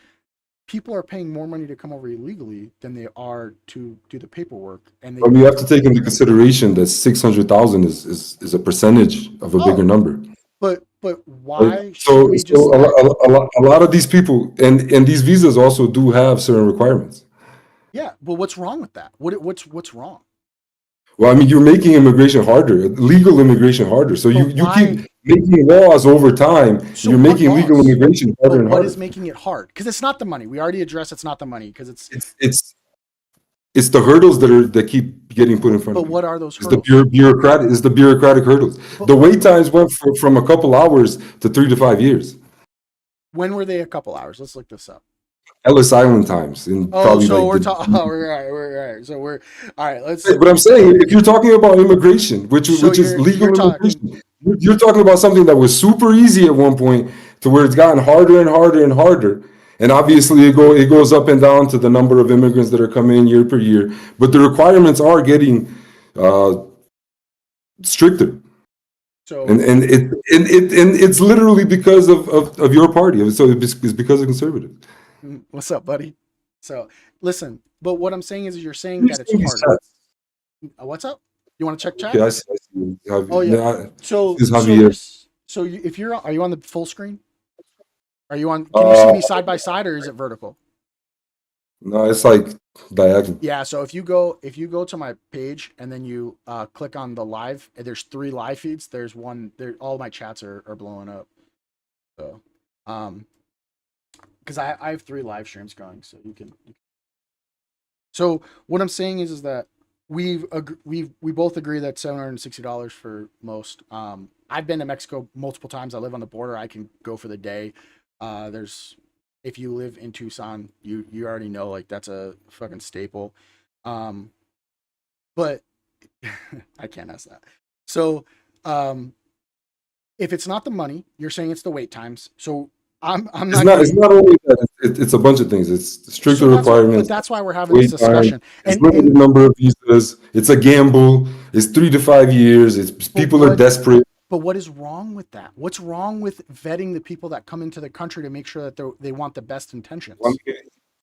People are paying more money to come over illegally than they are to do the paperwork. And But you have to take into consideration that 600,000 is a percentage of a bigger number. But Right? why should we just a lot of these people and these visas also do have certain requirements. Yeah, but what's wrong with that? What's wrong? Well, I mean, you're making immigration harder, legal immigration harder. So you keep making laws over time. So You're what making legal laws? immigration harder But and what harder. is making it hard? Because it's not the money. We already addressed it's not the money, because It's the hurdles that keep getting put in front but of you. what are those It's the hurdles? bureaucratic hurdles. But The wait times went from a couple hours to 3 to 5 years. when were they a couple hours? Let's look this up. Ellis Island times and Oh, probably so like we're talking. Oh, we're right. So we're all right. Let's. But I'm saying, if you're talking about immigration, So which is legal you're talking. immigration, you're talking about something that was super easy at one point to where it's gotten harder and harder and harder. And obviously, it goes up and down to the number of immigrants that are coming in year per year. But the requirements are getting uh, stricter, So and it's literally because of your party. So it's because of conservatives. what's up, buddy? So listen, but what I'm saying is you're saying that it's harder. What's up? You want to check chat? Okay, I see. Oh yeah. Nah, So this is so Javier. you're so you, if you're are you on the full screen? Are you on? Can you see me side by side, or is it vertical? No, it's like diagonal. Yeah, so if you go to my page and then you click on the live, there's three live feeds. There's one there. All my chats are blowing up. So, um, because I have three live streams going, so you can. So what I'm saying is that we both agree that $760 for most. I've been to Mexico multiple times. I live on the border. I can go for the day. There's if you live in Tucson, you already know like that's a fucking staple. Um, but I can't ask that. So, um, if it's not the money, you're saying it's the wait times. So I'm It's not not. It's getting. not only that. It's a bunch of things. It's stricter So that's what, but requirements, that's why we're having this wait time. discussion. It's And limited number of visas. It's a gamble. It's 3 to 5 years. It's but people are what desperate. but what is wrong with that? What's wrong with vetting the people that come into the country to make sure that they want the best Well, intentions?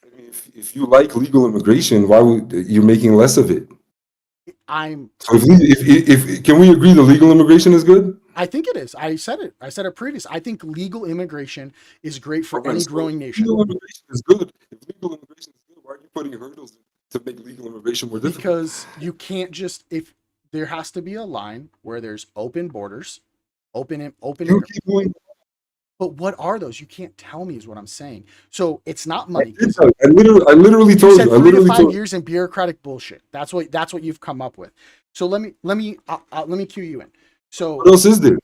I mean, if you like legal immigration, why would you're making less of it? I'm So if can we agree that legal immigration is good? I think it is. I said it. I said it previous. I think legal immigration is great for Okay, any so growing if nation legal immigration is good. If legal immigration is good, why are you putting hurdles to make legal immigration more difficult? because you can't just if there has to be a line where there's open borders, You keep going. but what are those? You can't tell me is what I'm saying. So it's not I money did because tell you. I literally you told said you. I three to literally five told. years in bureaucratic bullshit. That's what you've come up with. So let me cue you in. What So else is there?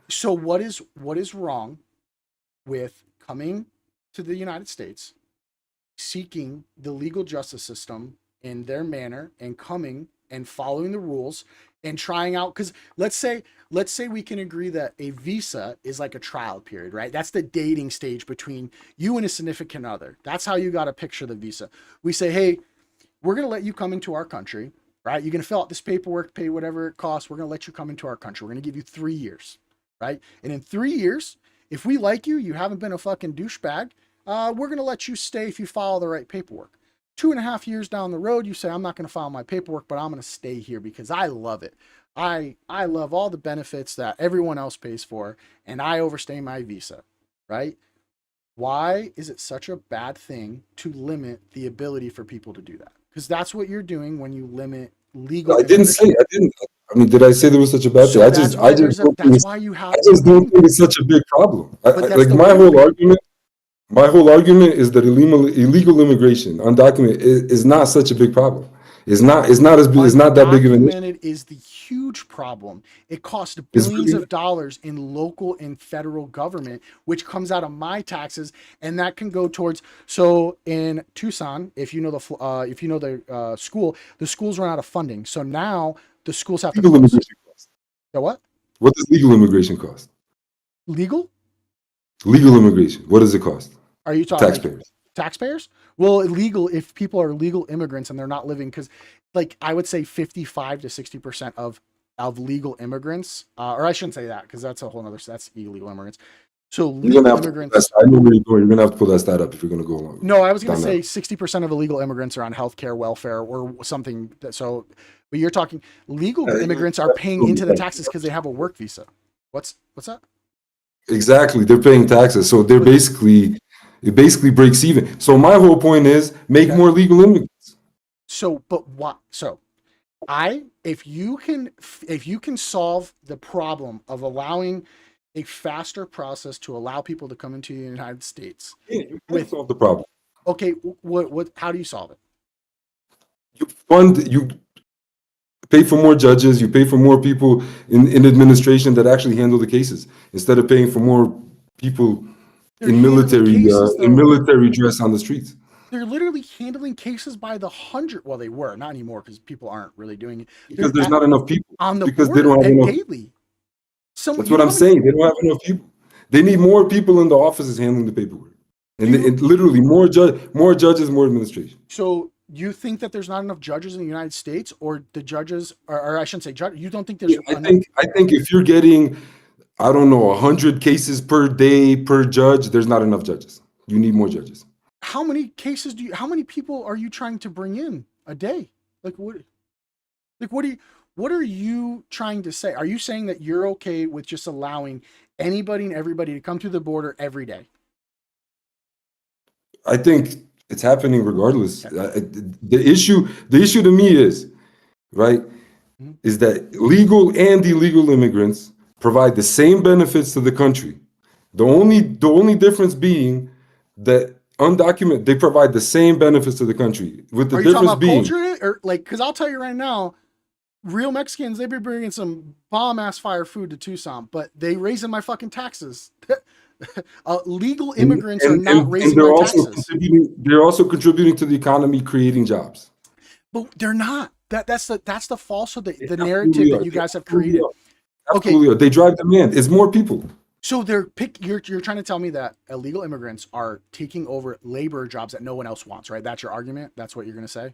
so what is wrong with coming to the United States, seeking the legal justice system in their manner, and coming and following the rules and trying out? Because let's say we can agree that a visa is like a trial period, right? That's the dating stage between you and a significant other. That's how you got to picture the visa. We say, hey, we're going to let you come into our country, right? You're going to fill out this paperwork, pay whatever it costs. We're going to let you come into our country. We're going to give you 3 years, right? And in 3 years, if we like you, you haven't been a fucking douchebag, we're going to let you stay if you follow the right paperwork. 2.5 years down the road, you say, I'm not going to file my paperwork, but I'm going to stay here because I love it. I love all the benefits that everyone else pays for, and I overstay my visa, right? Why is it such a bad thing to limit the ability for people to do that? Because that's what you're doing when you limit legal I didn't say. immigration. I didn't. I mean, did I say there was such a bad thing? So I just don't think that's it's. why you I have the just don't waiting think it's period. such a big problem. But that's Like the waiting period. my whole argument is that illegal immigration, undocumented, is not such a big problem. It's not that big of an issue. Undocumented is the huge problem. It costs It's billions really of dollars in local and federal government, which comes out of my taxes, and that can go towards. So in Tucson, if you know the school, the schools run out of funding. So now the schools have to legal close. immigration cost. The what? What does legal immigration cost? Legal? Legal immigration. What does it cost? Are you talking like Taxpayers. taxpayers? Well, illegal if people are legal immigrants and they're not living because, like, I would say 55 to 60% of legal immigrants, or I shouldn't say that because that's a whole nother. That's illegal immigrants. So You're gonna legal have to pull that. immigrants. I know where you're going. You're gonna have to pull that stat up if you're gonna go along No, I was going to down that. say 60% of illegal immigrants are on healthcare, welfare, or something. But you're talking legal immigrants are paying into the taxes because they have a work visa. What's that? Exactly. They're paying taxes, so But it basically breaks even. So my whole point is make okay. more legal immigrants. But what? So I if you can solve the problem of allowing a faster process to allow people to come into the United States Yeah, you can with solve the problem. okay, what how do you solve it? You pay for more judges, you pay for more people in administration that actually handle the cases instead of paying for more people They're handling cases in though. military dress on the streets They're literally handling cases by the hundred. Well, they were not anymore because people aren't really doing it. because They're there's at, not enough people. on It's the because they border don't have enough. daily. Some That's you what know I'm how many saying. They don't have enough people. They need more people in the offices handling the paperwork, do and you literally more judges, more administration. so you think that there's not enough judges in the United States, or the judges, or I shouldn't say judge. You don't think there's Yeah, enough. I think if you're getting, I don't know, 100 cases per day per judge, there's not enough judges. You need more judges. How many cases do you? How many people are you trying to bring in a day? Like what? Like what do you? What are you trying to say? Are you saying that you're okay with just allowing anybody and everybody to come through the border every day? I think It's happening regardless. Okay. The issue to me is, right, Mhm. is that legal and illegal immigrants provide the same benefits to the country. The only difference being that undocumented, they provide the same benefits to the country, with the Are you talking difference about being, culture or like? Because I'll tell you right now, real Mexicans, they be bringing some bomb ass fire food to Tucson, but they raising my fucking taxes. Legal and immigrants are and not and, and raising my taxes, they're also contributing to the economy, creating jobs. but they're not. That's the falsehood, They the narrative absolutely that are. you They guys have absolutely created. are. Okay, Absolutely are. They drive demand. It's more people. so you're trying to tell me that illegal immigrants are taking over labor jobs that no one else wants, right? That's your argument. That's what you're going to say.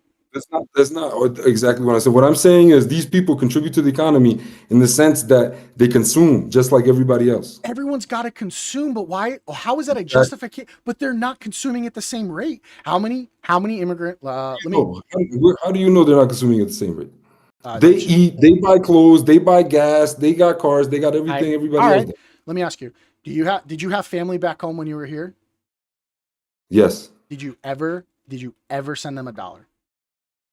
That's not exactly what I said. What I'm saying is these people contribute to the economy in the sense that they consume just like everybody else. Everyone's got to consume, but why? How is that a That, justification? But they're not consuming at the same rate. How many immigrant? Let me. how do you know they're not consuming at the same rate? They That's eat, they buy clothes, they buy gas, they got cars, they got everything all everybody else right. does. Let me ask you: did you have family back home when you were here? Yes, Did you ever send them $1?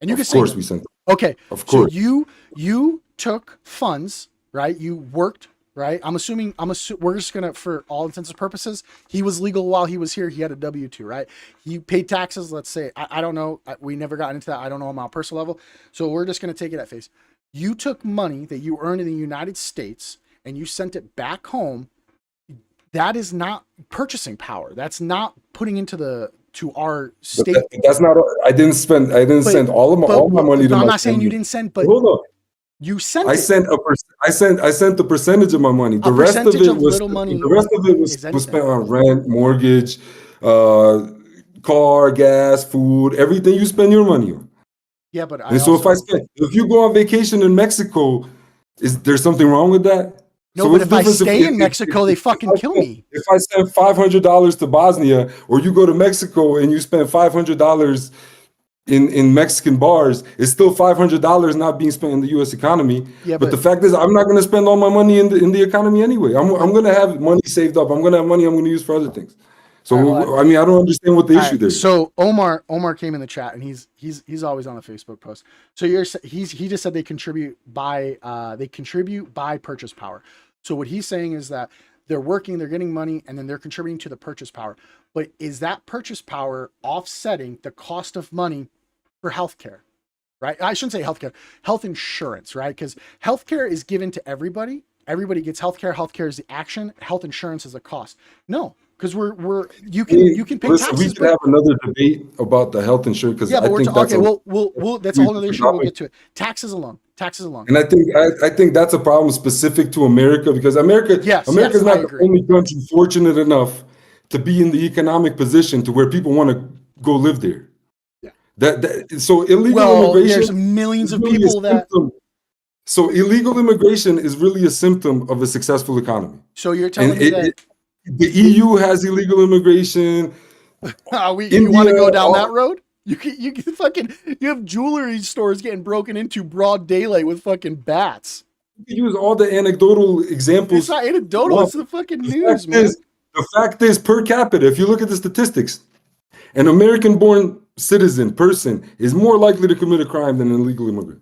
And you can of say course no. we sent them. Okay, Of so course. you took funds, right? You worked, right? We're just gonna, for all intents and purposes, he was legal while he was here. He had a W-2, right? He paid taxes. Let's say I don't know. We never got into that. I don't know him on a personal level. So we're just gonna take it at face. You took money that you earned in the United States and you sent it back home. That is not purchasing power. That's not putting into to our But state. that's not. I didn't But send all my money to I'm my not saying you family. didn't send, but Hold on. you sent it. I sent a percentage of my money. A percentage of little money is Was anything. spent on rent, mortgage, uh, car, gas, food, everything you spend your money on. Yeah, but I And so also if you go on vacation in Mexico, is there something wrong with that? no. So But what's if the I difference stay in Mexico, they fucking kill me. if I spend $500 to Bosnia, or you go to Mexico and you spend $500 in Mexican bars, it's still $500 not being spent in the U.S. economy. Yeah, But the fact is, I'm not going to spend all my money in the economy anyway. I'm but going to have money saved up. I'm going to have money I'm going to use for other things. all right. Well, So I mean, I don't understand what the all issue right. there is. So Omar came in the chat and he's always on a Facebook post. So he just said they contribute by purchase power. So what he's saying is that they're working, they're getting money, and then they're contributing to the purchase power. But is that purchase power offsetting the cost of money for healthcare? Right? I shouldn't say healthcare, health insurance, right? Because healthcare is given to everybody. Everybody gets healthcare. Healthcare is the action. Health insurance is a cost. No, because I mean, you can pay listen, we taxes, could but have another debate about the health insurance because yeah, I but think that's okay. a We'll that's a huge whole other issue. We'll topic. get to it. Taxes alone. And I think that's a problem specific to America because Yes, America is I not the agree. only country fortunate enough to be in the economic position to where people want to go live there. Yeah. So illegal Well, there's immigration millions is of really a people that. symptom. So illegal immigration is really a symptom of a successful economy. So you're And telling me that the EU has illegal immigration. you want India, to go down that all, road? You can fucking you have jewelry stores getting broken into broad daylight with fucking bats. you use all the anecdotal It's examples not you anecdotal. want. It's the fucking The news, fact man. is, the fact is, per capita, if you look at the statistics, an American-born person is more likely to commit a crime than an illegal immigrant.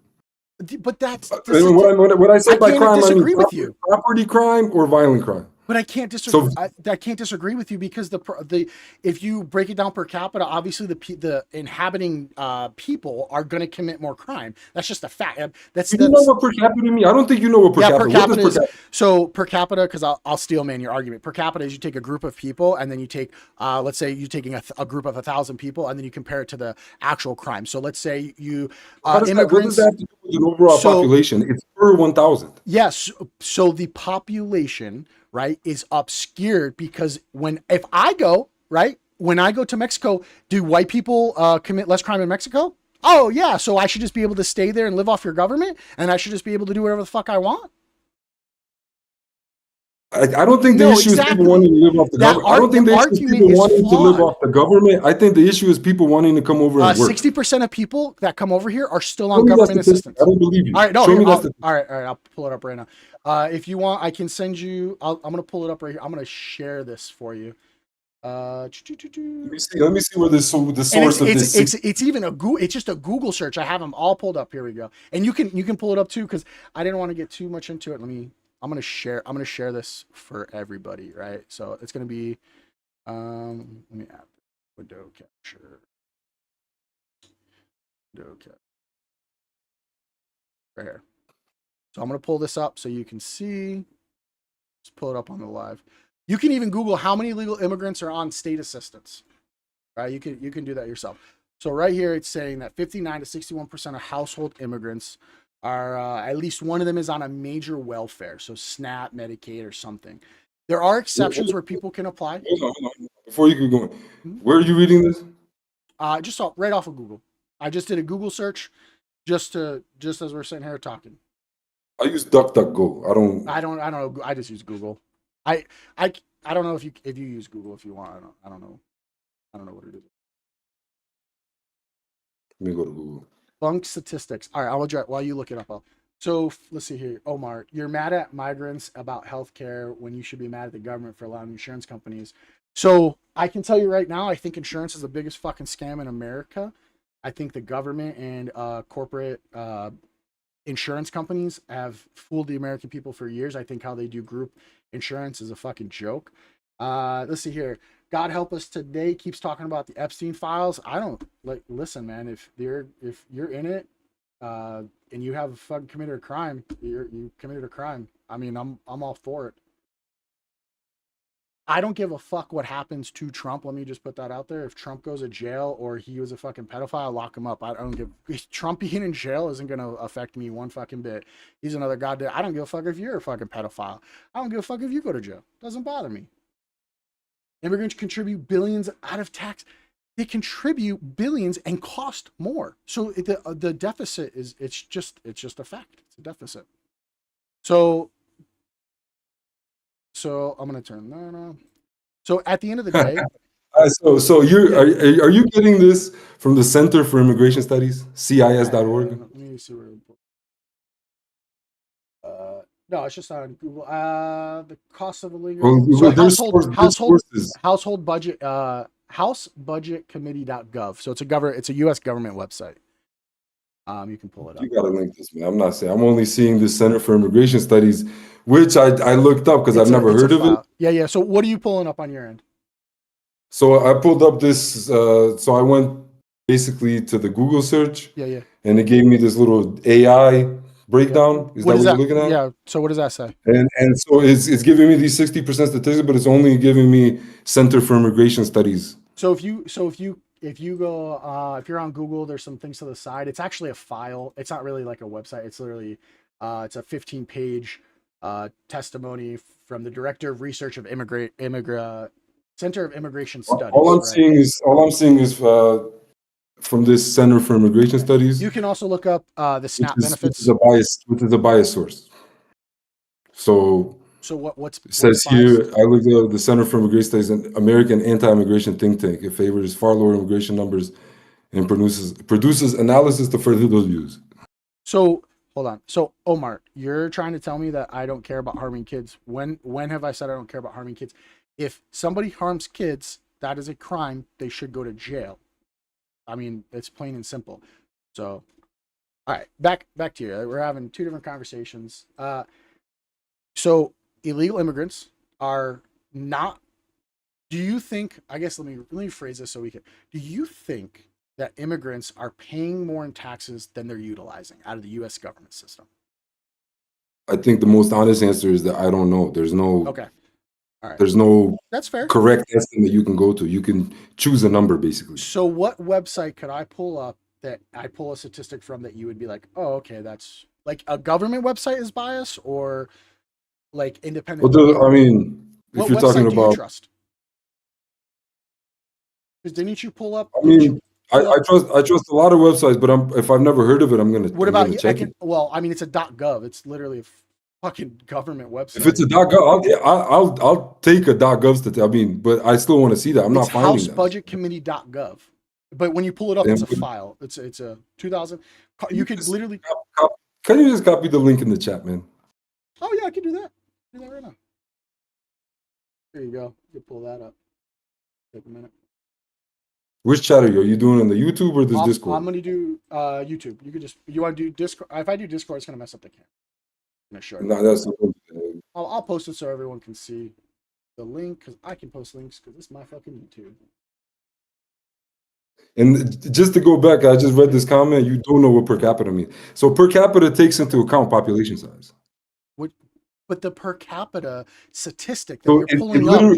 But that's And when I say I by can't crime, I mean disagree with you. property crime or violent crime. But I can't disagree. So I can't disagree with you because the if you break it down per capita, obviously the inhabiting people are going to commit more crime. That's just a fact. do you know what per capita means? I don't think you know what per yeah, per capita. What does capita per is capita? so per capita because I'll steel man your argument. Per capita is you take a group of people and then you take let's say you're taking a group of 1,000 people and then you compare it to the actual crime. So let's say you What does that immigrants. have to do with an overall So population? It's per 1,000. yes, so the population, right, is obscured because if I go, right, when I go to Mexico, do white people commit less crime in Mexico? Oh yeah, so I should just be able to stay there and live off your government, and I should just be able to do whatever the fuck I want. I don't think the No, issue is people exactly. wanting to live off the government. I don't The think the issue is argument people is wanting to live off flawed. the government. I think the issue is people wanting to come over and work. 60% of people that come over here are still Show on me that government statistic. assistance. I don't believe you. All right, no, Show here, me that all statistic. right, I'll pull it up right now. If you want, I can send you. I'm gonna pull it up right here. I'm gonna share this for you. Let me see where the And source of this. it's even a Google. It's just a Google search. I have them all pulled up. Here we go. And you can pull it up too because I didn't want to get too much into it. I'm gonna share. I'm gonna share this for everybody. Right. So it's gonna be. Let me add window capture. Window capture. Right here. So I'm gonna pull this up so you can see. Just pull it up on the live. You can even Google how many illegal immigrants are on state assistance. Right? You can do that yourself. So right here, it's saying that 59 to 61% of household immigrants are at least one of them is on a major welfare, so SNAP, Medicaid, or something. There are exceptions where people can apply. Hold on. Before you keep going, Mhm. where are you reading this? Just right off of Google. I just did a Google search just as we're sitting here talking. I use DuckDuckGo. I don't know. I just use Google. I I I don't know if you use Google if you want. I don't know. I don't know what it is. Let me go to Google. Bunk statistics. All right, I'll address while you look it up. So let's see here. Omar, you're mad at migrants about healthcare when you should be mad at the government for allowing insurance companies. So I can tell you right now, I think insurance is the biggest fucking scam in America. I think the government and corporate insurance companies have fooled the American people for years. I think how they do group insurance is a fucking joke. Let's see here. God help us today keeps talking about the Epstein files. I don't like listen, man. If you're in it, and you have fucking committed a crime, you committed a crime. I mean, I'm all for it. I don't give a fuck what happens to Trump. Let me just put that out there. If Trump goes to jail or he was a fucking pedophile, lock him up. I don't give Trump being in jail isn't gonna affect me one fucking bit. He's another goddamn. I don't give a fuck if you're a fucking pedophile. I don't give a fuck if you go to jail. Doesn't bother me. Immigrants contribute billions out of tax. They contribute billions and cost more. So the deficit is it's just a fact. It's a deficit. So I'm gonna turn that on. So at the end of the day, So yeah. are you getting this from the Center for Immigration Studies, CIS.org? Let me see where. No, it's just on Google. The cost of a legal. So There's sources. household budget. Housebudgetcommittee.gov. So it's a U.S. government website. You can pull it up. You gotta link this, man. I'm not saying. I'm only seeing the Center for Immigration Studies, which I looked up because I've never It's a heard of it. file. Yeah. So what are you pulling up on your end? So I pulled up this. So I went basically to the Google search, Yeah. and it gave me this little AI Yeah. breakdown. Is What that is what you're that? looking at? Yeah. So what does that say? And so it's giving me these 60% statistics, but it's only giving me Center for Immigration Studies. So if you go if you're on Google, there's some things to the side. It's actually a file. It's not really like a website. It's literally it's a 15-page testimony from the director of research of Center of Immigration Studies. Right. All I'm seeing is from this Center for Immigration Studies, You can also look up the SNAP which is benefits. a bias source. So So it what's says here, biased? I looked at the Center for Immigration Studies, an American anti-immigration think tank. It favors far lower immigration numbers and produces analysis to further those views. So hold on. So Omar, you're trying to tell me that I don't care about harming kids. When have I said I don't care about harming kids? If somebody harms kids, that is a crime. They should go to jail. I mean, it's plain and simple. So, all right, back to you. We're having two different conversations. So illegal immigrants are not. Do you think? I guess let me phrase this so we can. Do you think that immigrants are paying more in taxes than they're utilizing out of the U.S. government system? I think the most honest answer is that I don't know. Okay, all right, There's no that's fair. correct estimate you can go to. You can choose a number basically. So, what website could I pull up that I pull a statistic from that you would be like, oh, okay, that's like a government website is biased or like independent? I mean, if What you're talking website do you about, trust? Because didn't you pull up? I Didn't you mean, pull up? I trust a lot of websites, but if I've never heard of it, What I'm about gonna you? I check can. it. Well, I mean, it's a .gov. It's literally a fucking government If it's website. a .gov, I'll take a .gov stat. I mean, but I still want to see that. I'm It's not finding that. housebudgetcommittee.gov. But when you pull it up, it's And a file. It's a 2000. can You you could just literally. can you just copy the link in the chat, man? Oh yeah, I can do that. Do that right now. There you go. You pull that up. Take a minute. Which chat are you doing on the YouTube or this Discord? I'm gonna do YouTube. You want to do Discord? If I do Discord, it's gonna mess up the camera. I'm gonna show you. No, that's I'll post it so everyone can see the link because I can post links because it's my fucking YouTube. And just to go back, I just read this comment. You don't know what per capita means. So per capita takes into account population size. But the per capita statistic that So you're pulling up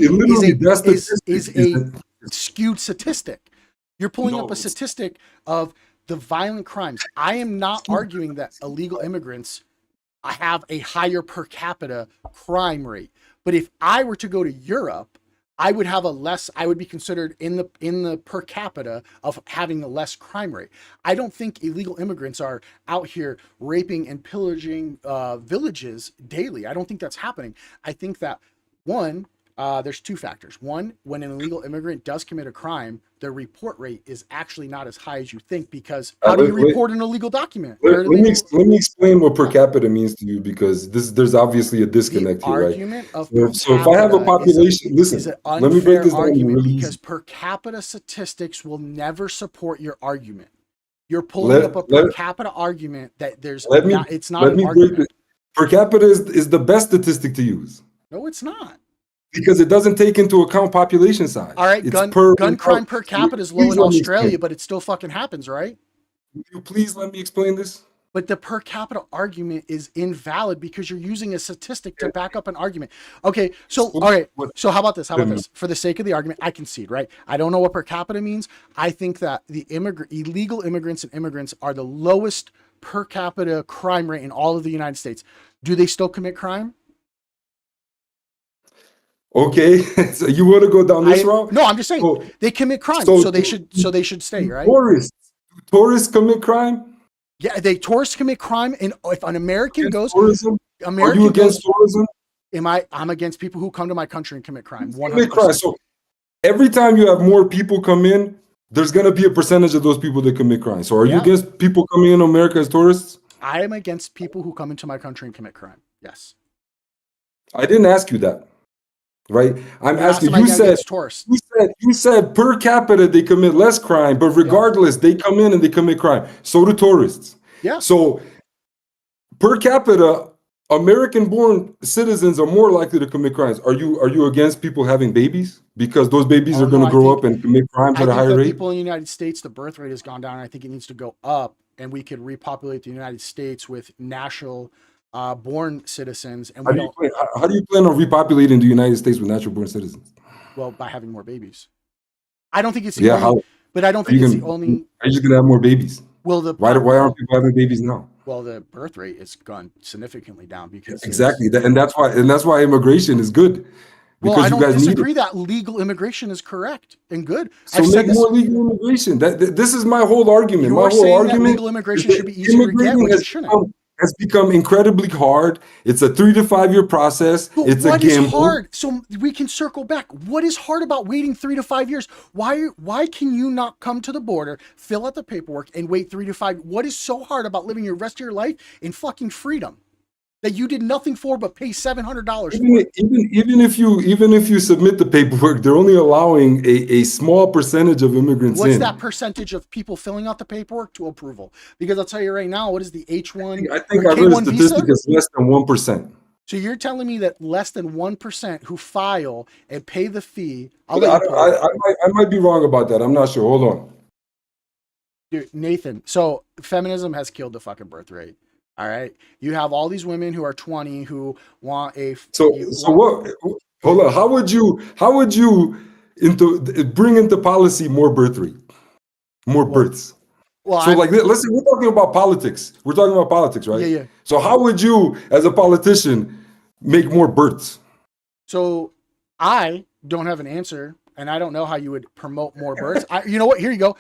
is a skewed statistic. You're pulling up a statistic of the violent crimes. I am not arguing that illegal immigrants have a higher per capita crime rate. But if I were to go to Europe, I would be considered in the per capita of having a less crime rate. I don't think illegal immigrants are out here raping and pillaging villages daily. I don't think that's happening. I think that there's two factors. One, when an illegal immigrant does commit a crime, their report rate is actually not as high as you think because how do you report an illegal document? Let me explain what per capita means to you because there's obviously a disconnect here, right? So if I have a population, listen, let me break this down because per capita statistics will never support your argument. You're pulling up a per capita argument that it's not an argument. Per capita is the best statistic to use. No, it's not. Because it doesn't take into account population size. All right, gun crime per capita is low in Australia, but it still fucking happens, right? Will you please let me explain this? But the per capita argument is invalid because you're using a statistic to back up an argument. Okay, so all right, so how about this? For the sake of the argument, I concede, right? I don't know what per capita means. I think that the illegal immigrants and immigrants are the lowest per capita crime rate in all of the United States. Do they still commit crime? Okay, so you want to go down this route? No, I'm just saying they commit crime, so they should stay, right? Tourists commit crime. Yeah, tourists commit crime, and if an American goes, tourism, are you against tourism? I'm against people who come to my country and commit crime. 100%. Commit crime. So every time you have more people come in, there's gonna be a percentage of those people that commit crime. So are you against people coming in America as tourists? I am against people who come into my country and commit crime. Yes. I didn't ask you that. Right, I'm asking. You said per capita they commit less crime, but regardless, they come in and they commit crime. So do tourists. Yeah. So per capita, American-born citizens are more likely to commit crimes. Are you against people having babies because those babies are going to grow up and commit crimes at a higher rate? People in the United States, the birth rate has gone down. And I think it needs to go up, and we could repopulate the United States with national. Born citizens, and how do you plan on repopulating the United States with natural born citizens? Well, by having more babies. I don't think it's the only. But I don't think it's the only. Are you just gonna have more babies? Well, why aren't people having babies now? Well, the birth rate has gone significantly down because exactly, and that's why immigration is good. Well, I don't disagree that legal immigration is correct and good. So make more legal immigration. This is my whole argument. My whole argument that legal immigration should be easier to get, which it shouldn't. Has become incredibly hard. It's a 3 to 5 year process. But it's what a gamble. Is hard? So we can circle back. What is hard about waiting 3 to 5 years? Why can you not come to the border, fill out the paperwork, and wait 3 to 5? What is so hard about living your rest of your life in fucking freedom that you did nothing for but pay $700 even if you submit the paperwork, they're only allowing a small percentage of immigrants. What's that percentage of people filling out the paperwork to approval? Because I'll tell you right now, what is the H1? I think I read a statistic that's less than 1%. So you're telling me that less than 1% who file and pay the fee. I might be wrong about that. I'm not sure. Hold on. Dude, Nathan, so feminism has killed the fucking birth rate. All right. You have all these women who are 20 who want a. What? Hold on. How would you bring into policy more birth rate, more births? Well, so let's say we're talking about politics. We're talking about politics, right? Yeah. So how would you, as a politician, make more births? So I don't have an answer, and I don't know how you would promote more births. You know what? Here you go.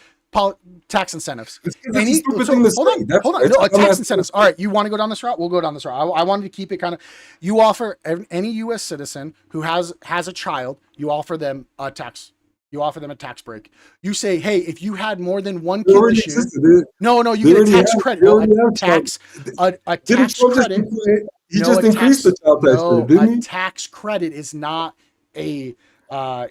Tax incentives. Hold on. No, tax incentives. All right, you want to go down this route? We'll go down this route. I wanted to keep it kind of. You offer any U.S. citizen who has a child, you offer them a tax. You offer them a tax break. You say, hey, if you had more than one kid this year, no, you get a tax credit. A tax credit. He just increased the child tax credit, didn't he? A tax credit is not a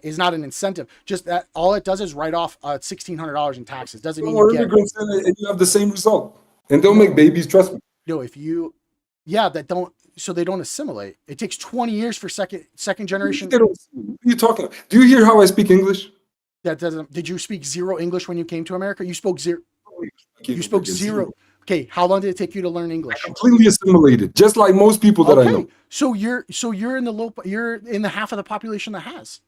is not an incentive. Just that all it does is write off $1,600 in taxes. Doesn't mean you More get immigrants in it, and you have the same result. And they'll make no, babies, trust me. no. If you, yeah, that don't so they don't assimilate. It takes 20 years for second generation. What are you talking about? Do you hear how I speak English? That doesn't. Did you speak zero English when you came to America? You spoke zero. I You can't spoke forget zero. Okay, how long did it take you to learn English? Completely assimilated, just like most people that I Okay, know. so you're in the you're in the half of the population that has.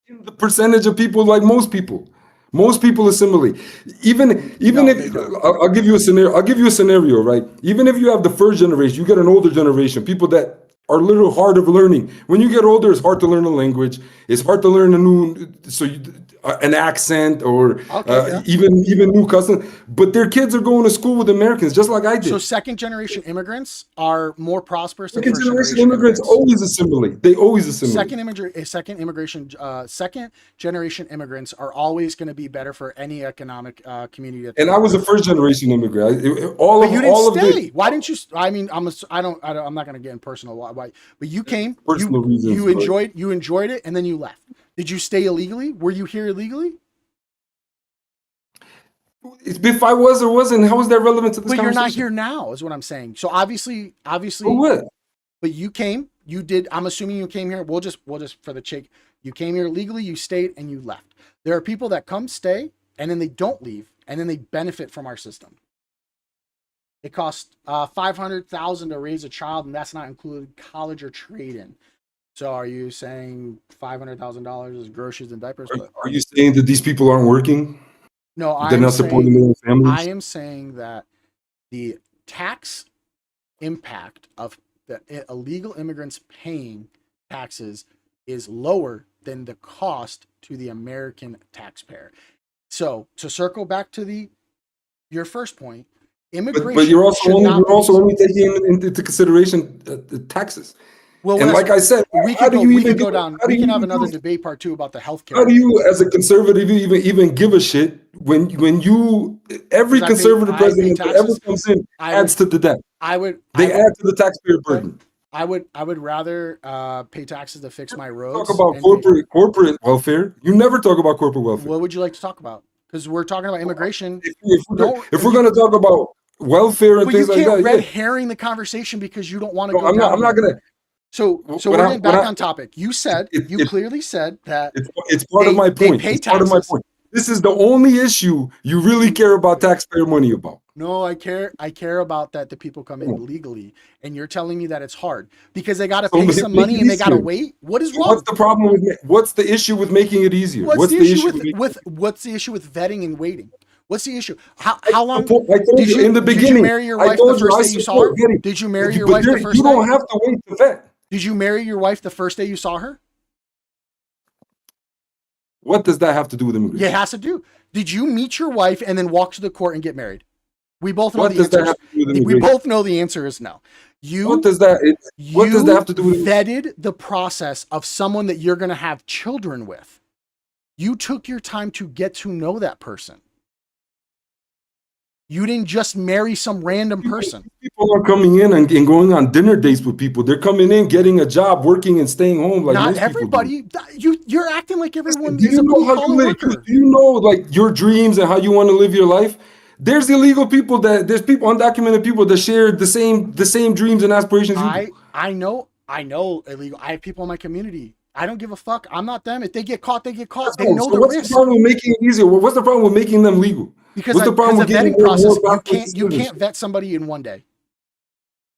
The percentage of people like most people. Most people assimilate. Even No, if they don't. I'll give you a scenario. I'll give you a scenario, right? Even if you have the first generation, you get an older generation, people that are a little hard of learning. When you get older, it's hard to learn a language. It's hard to learn a new an accent or Okay, yeah. even new customs. But their kids are going to school with Americans, just like I So did. second generation immigrants are more prosperous than Second first generation generation immigrants immigrants. always assimilate. They always assimilate. Second generation immigrants are always going to be better for any economic community that And they I live was a in. first generation immigrant. All But of you didn't all of the stay. Why didn't you? I mean, I'm not going to get in personal. Why? But you came. personal reasons. You enjoyed it, and then you left. Did you stay illegally? Were you here illegally? If I was or wasn't, how is that relevant to this But you're not conversation? here now, is what I'm saying. So For obviously, what? but you came. You did. I'm assuming you came here. We'll just for the check. You came here legally. You stayed and you left. There are people that come, stay, and then they don't leave, and then they benefit from our system. It costs $500,000 to raise a child, and that's not included college or trade-in. So are you saying $500,000 is groceries and diapers? But Are you saying that these people aren't working? no, They're not supporting their own I families? am saying that the tax impact of the illegal immigrants paying taxes is lower than the cost to the American taxpayer. So to circle back to your first point, But immigration should not you're be. also only taking into consideration the taxes. Well, And like I said, we how could do go. you We even could give, go down. how do We can you have even another give, debate part two about the how healthcare do you as a conservative even give a shit when you because every conservative I pay president that ever taxes. comes in I adds would to the debt. I They would add to the taxpayer okay. burden. I would rather pay taxes to fix my Talk roads about and pay. corporate welfare. You never talk about corporate welfare. What would you like to talk about? Because we're talking about immigration. Don't If we're you? gonna talk about welfare and But you things like can't that, red yeah. herring the conversation because you don't want to No, go down I'm not there. gonna. So What we're I getting what back I on topic. it, You it, clearly said that it's part of my they point. pay It's part of my taxes. point. This is the only issue you really care about taxpayer money about. No, I care about that the people come in legally, and you're telling me that it's hard because they got to So pay make some it money and they got to easier. wait. What is So what's wrong? the problem with what's the issue with making it easier? What's What's the the issue issue with making it what's the issue with vetting and waiting? What's the issue? How I, long I told you in the did you beginning. marry your I wife the told you first I day you saw support her? vetting. Did you marry your But wife the you first day? don't have to wait to vet. Did you marry your wife the first day you saw her? What does that have to do with Yeah, it immigration? has to do. Did you meet your wife and then walk to the court and get married? We both know What the does that answer is have to do with we immigration? both know the answer is no. What You does that what does that you have to do with vetted the process of someone that you're going to have children with. You took your time to get to know that person. You didn't just marry some random person. people are coming in and going on dinner dates with people. They're coming in, getting a job, working and staying home like Not most people do. everybody. You're acting like Listen, everyone do is you a know blue how you collar live? worker. Do you know like your dreams and how you want to live your life? There's illegal people there's people undocumented people that share the same dreams and aspirations you do. I know illegal. I have people in my community. I don't give a fuck. I'm not them. If they get caught, they get caught. They know So the what's the risk. problem with making it easier? What's the problem with making them legal? What's the problem Because the with getting vetting process, more pathways to you can't citizenship? vet somebody in one day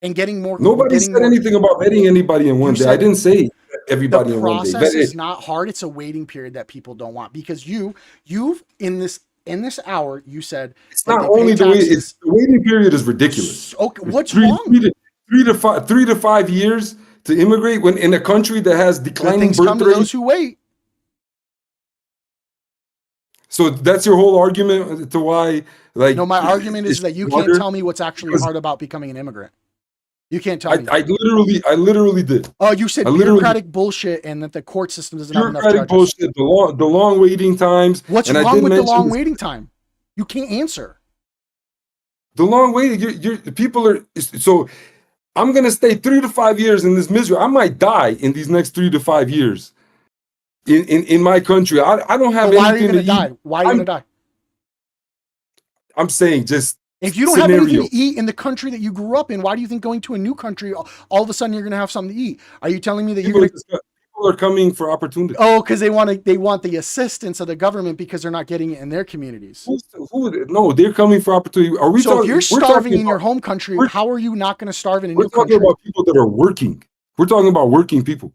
and Nobody said anything about vetting anybody in you one day. I said didn't say the everybody in one day. process is not hard. It's a waiting period that people don't want because you've in this hour you said It's that not they pay only the way. It's taxes. the waiting period is ridiculous. Okay, It's what's wrong? 3 to 5 years to immigrate when in a country that has Good declining things come birth to rate. those who wait. So that's your whole argument to why like No, my argument is it's that you can't harder tell me what's actually because hard about becoming an immigrant. You can't tell me. I literally did. Oh, you I said literally bureaucratic bullshit and that the court system doesn't have enough bureaucratic judges. bullshit, the long waiting times, What's and I wrong did with the mention long waiting time? You can't answer. the long waiting. People are so. I'm gonna stay 3 to 5 years in this misery. I might die in these next 3 to 5 years. in my country, I don't have But why are you anything to gonna eat. die? Why are you I'm gonna die? I'm saying just If you don't have anything scenario. to eat in the country that you grew up in, why do you think going to a new country, all of a sudden you're gonna have something to eat? Are you telling me that you're People are gonna? just, people are coming for opportunity. Oh, because they want the assistance of the government because they're not getting it in their communities. No, they're coming for opportunity. Are we So if you're talking? starving in your home country, We're, how are you not going to starve in a we're new talking country? about people that are working. We're talking about working people.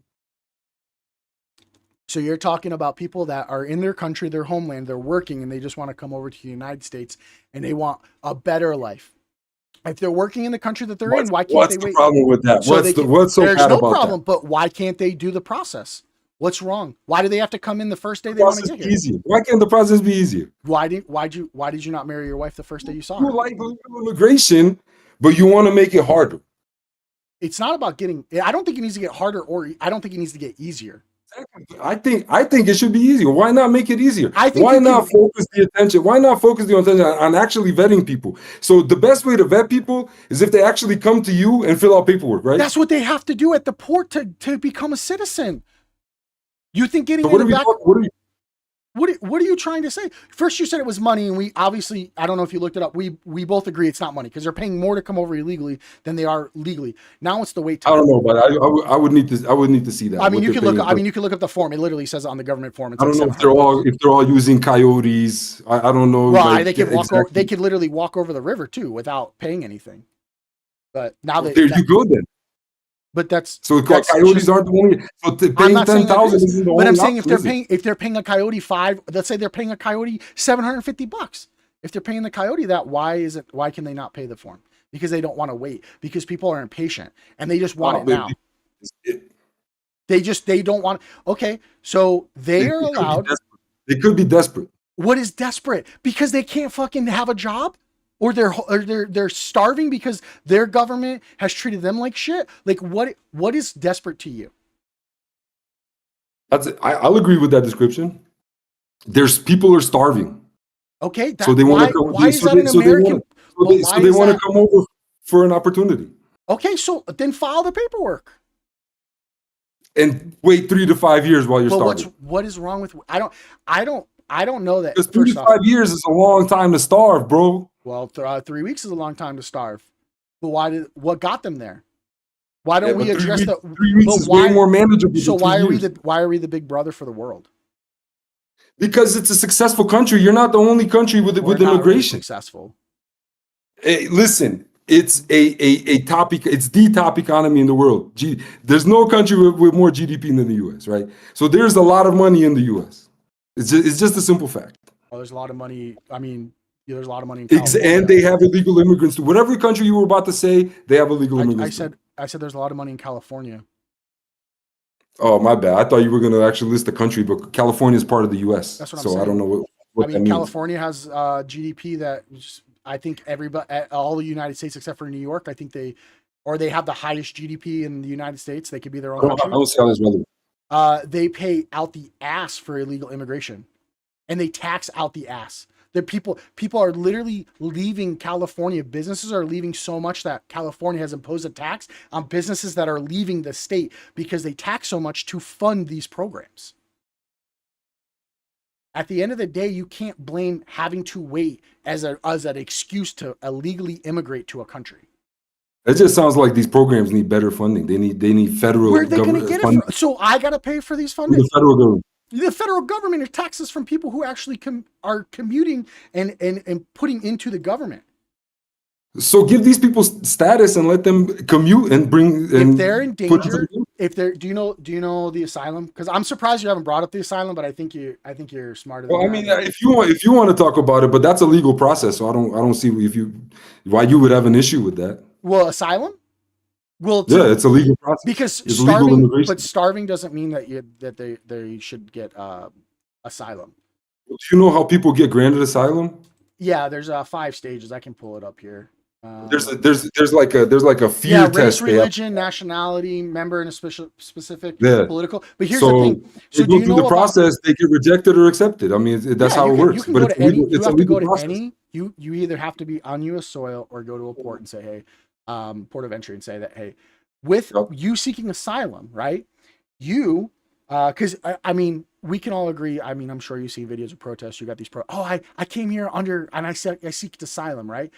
So you're talking about people that are in their country, their homeland, they're working, and they just want to come over to the United States and they want a better life. If they're working in the country that they're in, why can't What's they the wait? problem with that? So they can. What's so There's bad no about that? problem, but why can't they do the process? What's wrong? Why do they have to come in the first day The they want to process get be here? easier. Why can't the process be easier? Why did you not marry your wife the first day you saw You her? like legal immigration, but you want to make it harder. It's not about getting. I don't think it needs to get harder, or I don't think it needs to get easier. I think it should be easier. Why not make it easier? I think Why you not can. focus the attention? Why not focus the attention on actually vetting people? So the best way to vet people is if they actually come to you and fill out paperwork, right? That's what they have to do at the port to become a citizen. You think getting So in what the are we back? talking? What are you trying to say? First, you said it was money, and we obviously, I don't know if you looked it up. We both agree it's not money because they're paying more to come over illegally than they are legally. Now it's the wait I time. don't know, but I would need to see that I mean, what you they're could look. paying. I mean, you could look up the form. It literally says on the government form. It's I like don't know $700. if they're all using coyotes. I don't know Well, like they could walk over. They exactly. could literally walk over the river too without paying anything. But now Well, there that, you go then. but So that's coyotes just. aren't the only. So I'm paying not saying that it 10,000 is, isn't the but I'm only saying option, is it? if they're paying a coyote let's say they're paying a coyote $750. If they're paying the coyote that, why can they not pay the form? Because they don't want to wait. Because people are impatient and they just want it It, now. it, They don't want. Okay, so they are it could be allowed. desperate. It could be desperate. What is desperate? Because they can't fucking have a job, or they're starving because their government has treated them like shit. Like what is desperate to you? I'll agree with that description. There's people are starving, Okay, so that they want to why is that an American? But so why they is want to that? come over for an opportunity Okay, so then file the paperwork. and wait 3 to 5 years while you're But starving. what is wrong with I don't know that. Because three First to off, five years is a long time to starve, bro. well, 3 weeks is a long time to starve. But what got them there? Why Yeah, don't we but address the? 3 weeks But is way why? more manageable So than 3 years. why are we the big brother for the world? Because it's a successful country. You're not the only country We're with not really immigration. successful. Hey, listen, it's a top. It's the top economy in the world. There's no country with more GDP than the U.S. Right? So there's a lot of money in the U.S. It's just a simple fact. Oh, there's a lot of money. I mean, there's a lot of money in California. And they have illegal immigrants too. Whatever country you were about to say, they have illegal I immigrants too. said there's a lot of money in California. Oh, my bad. I thought you were going to actually list the country, but California is part of the U.S. That's what I'm So I don't saying. know what I that mean, means. California has GDP that I think everybody, all the United States except for New York, I think they have the highest GDP in the United States. They could be their own I country. don't see how that's relevant. They pay out the ass for illegal immigration, and they tax out the ass. The people are literally leaving California. Businesses are leaving so much that California has imposed a tax on businesses that are leaving the state because they tax so much to fund these programs. At the end of the day, you can't blame having to wait as an excuse to illegally immigrate to a country. It just sounds like these programs need better funding. They need federal Where are they going to government get it funding from? So I got to pay for these from the funding. federal government. The federal government are taxes from people who actually are commuting and putting into the government. So give these people status and let them commute and bring If and they're in put into danger, the do you know the asylum? Because I'm surprised you haven't brought up the asylum, but I think you're smarter than Well, I that. mean, if you want to talk about it, but that's a legal process, so I don't see why you would have an issue with that. Well, asylum. Well, Yeah, it's a legal process. because It's legal immigration. starving doesn't mean that they should get asylum. Do you know how people get granted asylum? Yeah, there's 5 stages. I can pull it up here. There's like a fear race, test they have. religion, nationality, member in a specific Yeah. political. But here's the So thing. they So do go you through know the about? process, they get rejected or accepted. I mean, that's Yeah, how it you works. can But go it's to any. You it's a have to legal go to process. any. You either have to be on U.S. soil or go to a port and say, hey, port of entry, and say that, hey, with Yep. you seeking asylum, right? You, because I mean, we can all agree. I mean, I'm sure you see videos of protests. You got these I came here under, and I seek asylum, right?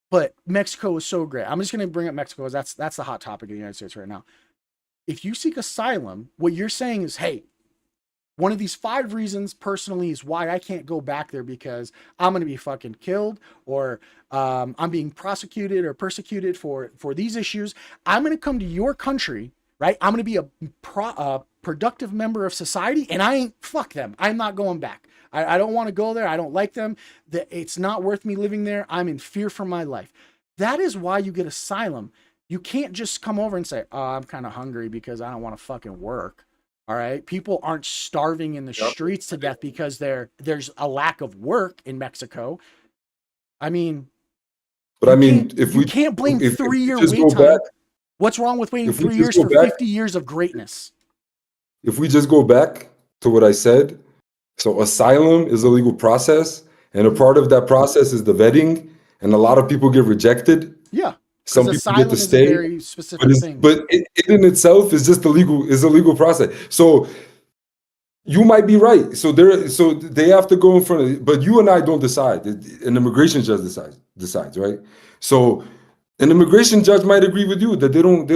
But Mexico is so great. I'm just going to bring up Mexico because that's the hot topic in the United States right now. If you seek asylum, what you're saying is, hey, one of these 5 reasons personally is why I can't go back there because I'm going to be fucking killed, or I'm being prosecuted or persecuted for these issues. I'm going to come to your country, right? I'm going to be a productive member of society, and fuck them. I'm not going back. I don't want to go there. I don't like them. It's not worth me living there. I'm in fear for my life. That is why you get asylum. You can't just come over and say, oh, I'm kind of hungry because I don't want to fucking work. All right. People aren't starving in the streets to death because there's a lack of work in Mexico. I mean, but I mean, you can't blame 3-year just wait go time. back, What's wrong with waiting if we 3 just years go for back, 50 years of greatness? if we just go back to what I said, so asylum is a legal process, and a part of that process is the vetting, and a lot of people get rejected. Yeah. Some people asylum get to is stay, a very specific thing. but it in itself is just a legal process. So you might be right. So they have to go in front of it, but you and I don't decide. An immigration judge decides, right? So an immigration judge might agree with you that they don't.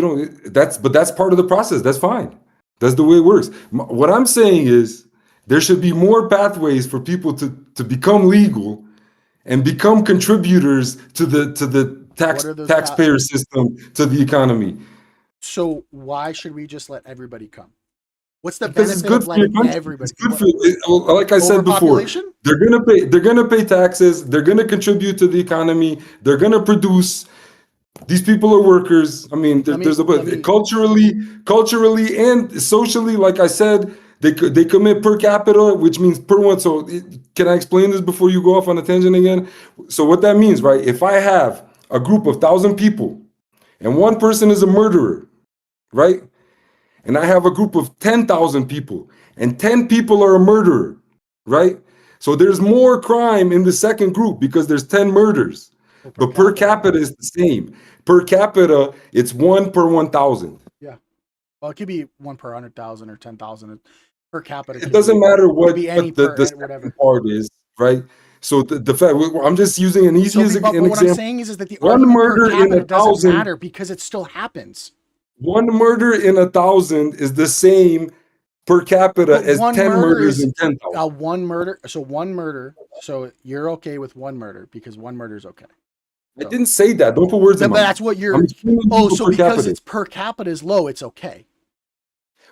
That's part of the process. That's fine. That's the way it works. What I'm saying is there should be more pathways for people to become legal and become contributors to the taxpayer system, to the economy. So why should we just let everybody come? What's the Because it's benefit good of for your letting country. everybody? It's good for like I said before. They're gonna pay taxes. They're gonna contribute to the economy. They're gonna produce. These people are workers. I mean, culturally and socially. Like I said, they commit per capita, which means per one. So can I explain this before you go off on a tangent again? So what that means, right? If I have a group of 1,000 people, and one person is a murderer, right? And I have a group of 10,000 people, and 10 people are a murderer, right? So there's more crime in the second group because there's 10 murders. But per capita is the same. Per capita, it's 1 per 1,000. Yeah. Well, it could be 1 per 100,000 or 10,000 per capita. It doesn't matter what the second part is, right? So the fact, I'm just using an easy example. What I'm saying is that the argument per capita doesn't matter because it still happens. 1 murder in 1,000 is the same per capita as 10 murders in 10,000. 1 murder. So 1 murder. So you're okay with 1 murder because 1 murder is okay. I didn't say that. Don't put words in my mouth. That's what you're. So because it's per capita is low, it's okay.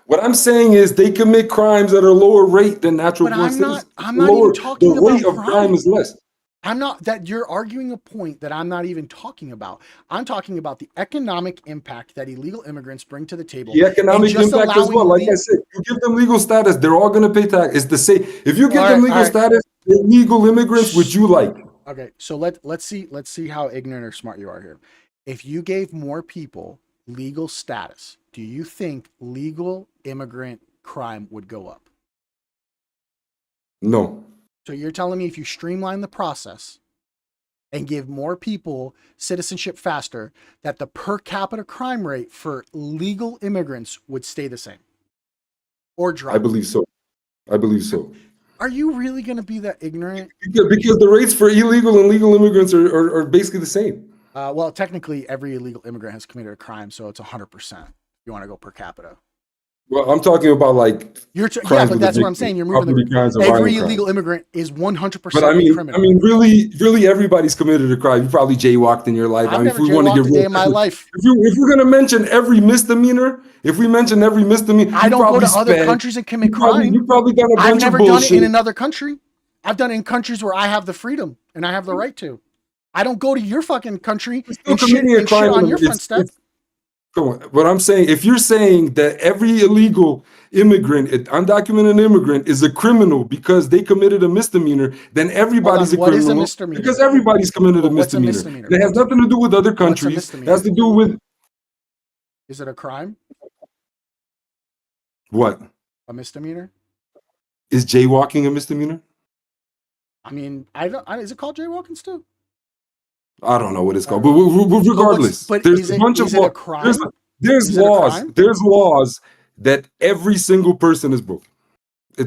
What I'm saying is they commit crimes at a lower rate than natural born citizens. I'm not even talking about the rate of crime is less. I'm not that you're arguing a point that I'm not even talking about. I'm talking about the economic impact that illegal immigrants bring to the table. The economic impact as well. Like I said, you give them legal status, they're all going to pay tax. It's the same. If you give them legal status, they're legal immigrants, which you like. Okay, so let's see how ignorant or smart you are here. If you gave more people legal status, do you think legal immigrant crime would go up? No. So you're telling me if you streamline the process and give more people citizenship faster, that the per capita crime rate for legal immigrants would stay the same or drop? I believe so. Are you really going to be that ignorant? Because the rates for illegal and legal immigrants are basically the same. Well, technically, every illegal immigrant has committed a crime, so it's 100%. You want to go per capita. Well, I'm talking about like but that's what I'm saying. You're moving every illegal immigrant is 100%. But I mean, really, everybody's committed a crime. You probably jaywalked in your life. I've never jaywalked a day in my life. If you're gonna mention every misdemeanor, I don't go to other countries and commit crime. You probably done a bunch of bullshit. I've never done it in another country. I've done it in countries where I have the freedom and I have the right to. I don't go to your fucking country and shit on your front step. Come on. What I'm saying, if you're saying that every illegal immigrant, undocumented immigrant, is a criminal because they committed a misdemeanor, then everybody's a criminal. What is a misdemeanor? Because everybody's committed a misdemeanor. It has nothing to do with other countries. It has to do with. Is it a crime? What? A misdemeanor? Is jaywalking a misdemeanor? I mean, is it called jaywalking still? I don't know what it's called, but regardless, there's a bunch of laws. There's laws that every single person is broken.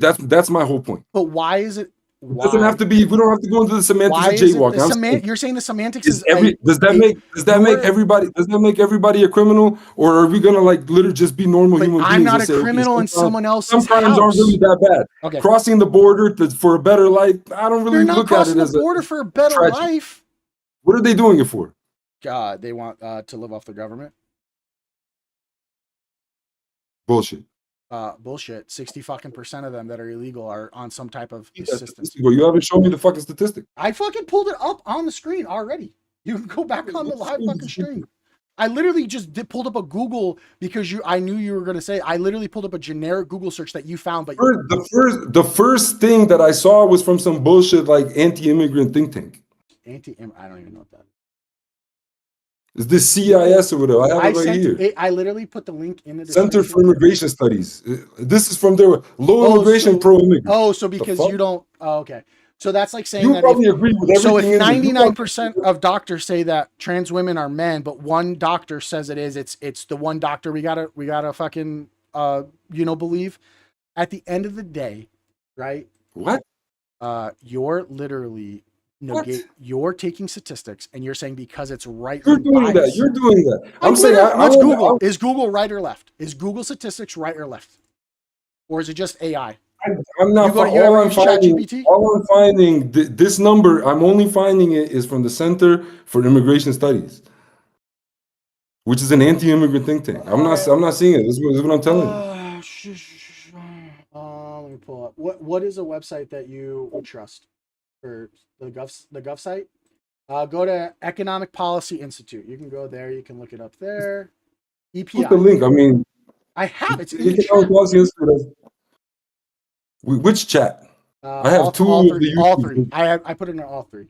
That's my whole point. But why is it? It doesn't have to be. We don't have to go into the semantics Why of is it the jaywalking. you're saying the semantics Is is does that make everybody a criminal, or are we gonna like literally just be normal But human I'm beings not and a say, okay, criminal in someone some else's crimes aren't really house. that bad. Okay. Crossing the border for a better life, I don't really They're not look at crossing it the as border for a better tragic. life. What are they doing it for? God, they want to live off the government. Bullshit. Bullshit. 60% of them that are illegal are on some type of assistance. You haven't shown me the fucking statistic. I fucking pulled it up on the screen already. You can go back on the live fucking stream. I literally just pulled up a Google because I knew you were gonna say. I literally pulled up a generic Google search that you found, but the first thing that I saw was from some bullshit like anti-immigrant think tank. I don't even know what that is. Is this CIS or whatever? I have it right here. I literally put the link in the Center for Immigration Studies. This is from their low immigration, pro immigrant. Oh, so because you don't. Oh, okay. So that's like saying you that probably agree with everything. So if 99% of doctors say that trans women are men, but one doctor says it is, it's the one doctor we gotta fucking believe. At the end of the day, right? What? You're literally you're taking statistics and you're saying because it's right. You're doing that. You're doing that. I'm saying let's Google. Is Google right or left? Is Google statistics right or left? Or is it just AI? I'm not. All I'm finding this number. I'm only finding it is from the Center for Immigration Studies, which is an anti-immigrant think tank. I'm not seeing it. This is what I'm telling you. Let me pull up. What is a website that you would trust for the Gov site? Go to Economic Policy Institute. You can go there. You can look it up there. EPI. What's the link? I mean, I have it. Economic Policy Institute. Which chat? I have all three. I put it in all three.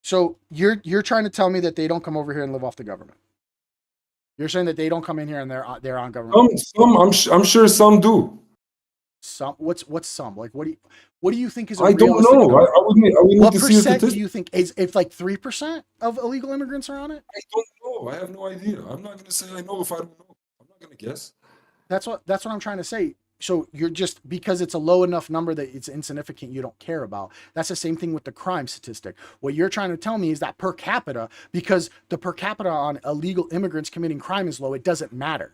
So you're trying to tell me that they don't come over here and live off the government. You're saying that they don't come in here and they're on government. I'm sure some do. Some what's some? Like what do you think is? I don't know. I would need what to see a percent statistic. do you think is? If like 3% of illegal immigrants are on it? I don't know. I have no idea. I'm not going to say I know if I don't know. I'm not going to guess. That's what I'm trying to say. So you're just because it's a low enough number that it's insignificant, you don't care about. That's the same thing with the crime statistic. What you're trying to tell me is that per capita, because the per capita on illegal immigrants committing crime is low, it doesn't matter.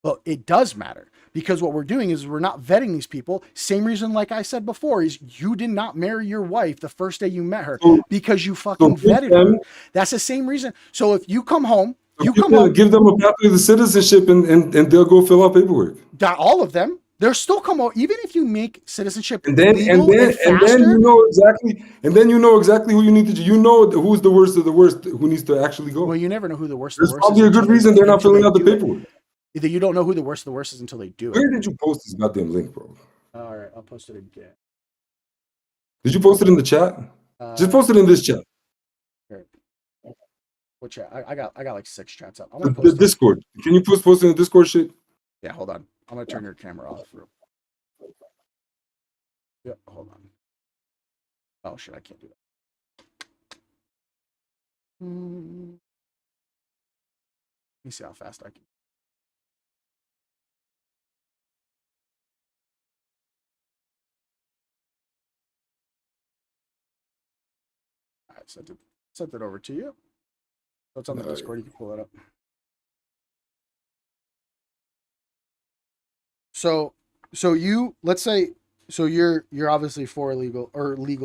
But it does matter because what we're doing is we're not vetting these people. Same reason, like I said before, is you did not marry your wife the first day you met her because you fucking vetted her. That's the same reason. So if you come home, give them a pathway to citizenship and they'll go fill out paperwork. All of them. They're still come out, even if you make citizenship and then you know exactly who you need to. You know who's the worst of the worst who needs to actually go. Well, you never know who the worst. There's probably a good reason they're not filling out the paperwork. Either you don't know who the worst of the worst is until they do it. Where did you post this goddamn link, bro? All right, I'll post it again. Did you post it in the chat? Just post it in this chat. What chat? I got like 6 chats up. The Discord. Can you post it in the Discord shit? Yeah, hold on. I'm gonna turn your camera off. Yeah, hold on. Oh shit, I can't do that. Let me see how fast I can. All right, sent it over to you. So it's on the Discord. You can pull it up. So you, let's say, so you're obviously for legal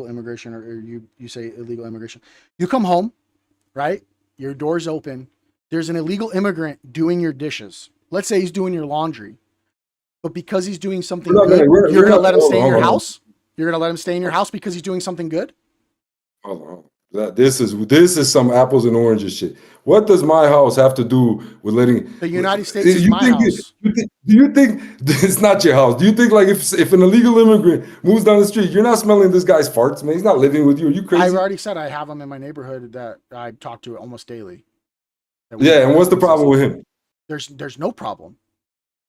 immigration, or you say illegal immigration. You come home, right? Your door's open. There's an illegal immigrant doing your dishes. Let's say he's doing your laundry, but because he's doing something good, you're gonna let him stay in your house. You're gonna let him stay in your house because he's doing something good. Hold on. This is some apples and oranges shit. What does my house have to do with letting the United States is my house? Do you think it's not your house? Do you think like if an illegal immigrant moves down the street, you're not smelling this guy's farts, man? He's not living with you. Are you crazy? I've already said I have him in my neighborhood that I talk to almost daily. Yeah, and what's the problem with him? There's no problem.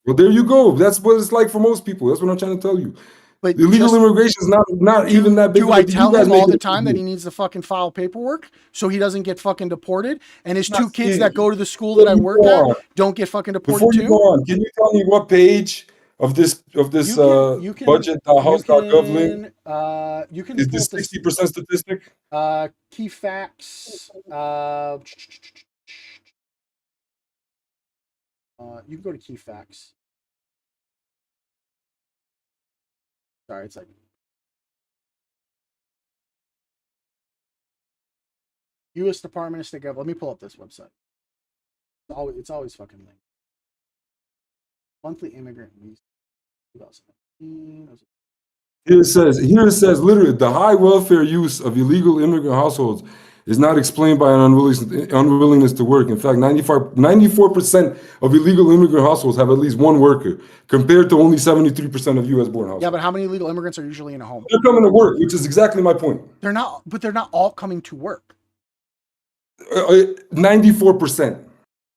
Well, there you go. That's what it's like for most people. That's what I'm trying to tell you. But illegal immigration is not even that big. Do I tell him all the time that he needs to fucking file paperwork so he doesn't get fucking deported? And his 2 kids that go to the school that I work at don't get fucking deported too? Before you go on, can you tell me what page of this You can budget.house.gov link you can is pull this up this 60% statistic. key facts. You can go to key facts. Sorry, it's like U.S. Department of State Gov. Let me pull up this website. It's always fucking linked. Monthly immigrant visa 2019. Here it says literally the high welfare use of illegal immigrant households is not explained by an unwillingness to work. In fact, 94% of illegal immigrant households have at least one worker, compared to only 73% of U.S. born households. Yeah, but how many illegal immigrants are usually in a home? They're coming to work, which is exactly my point. They're not all coming to work. 94%.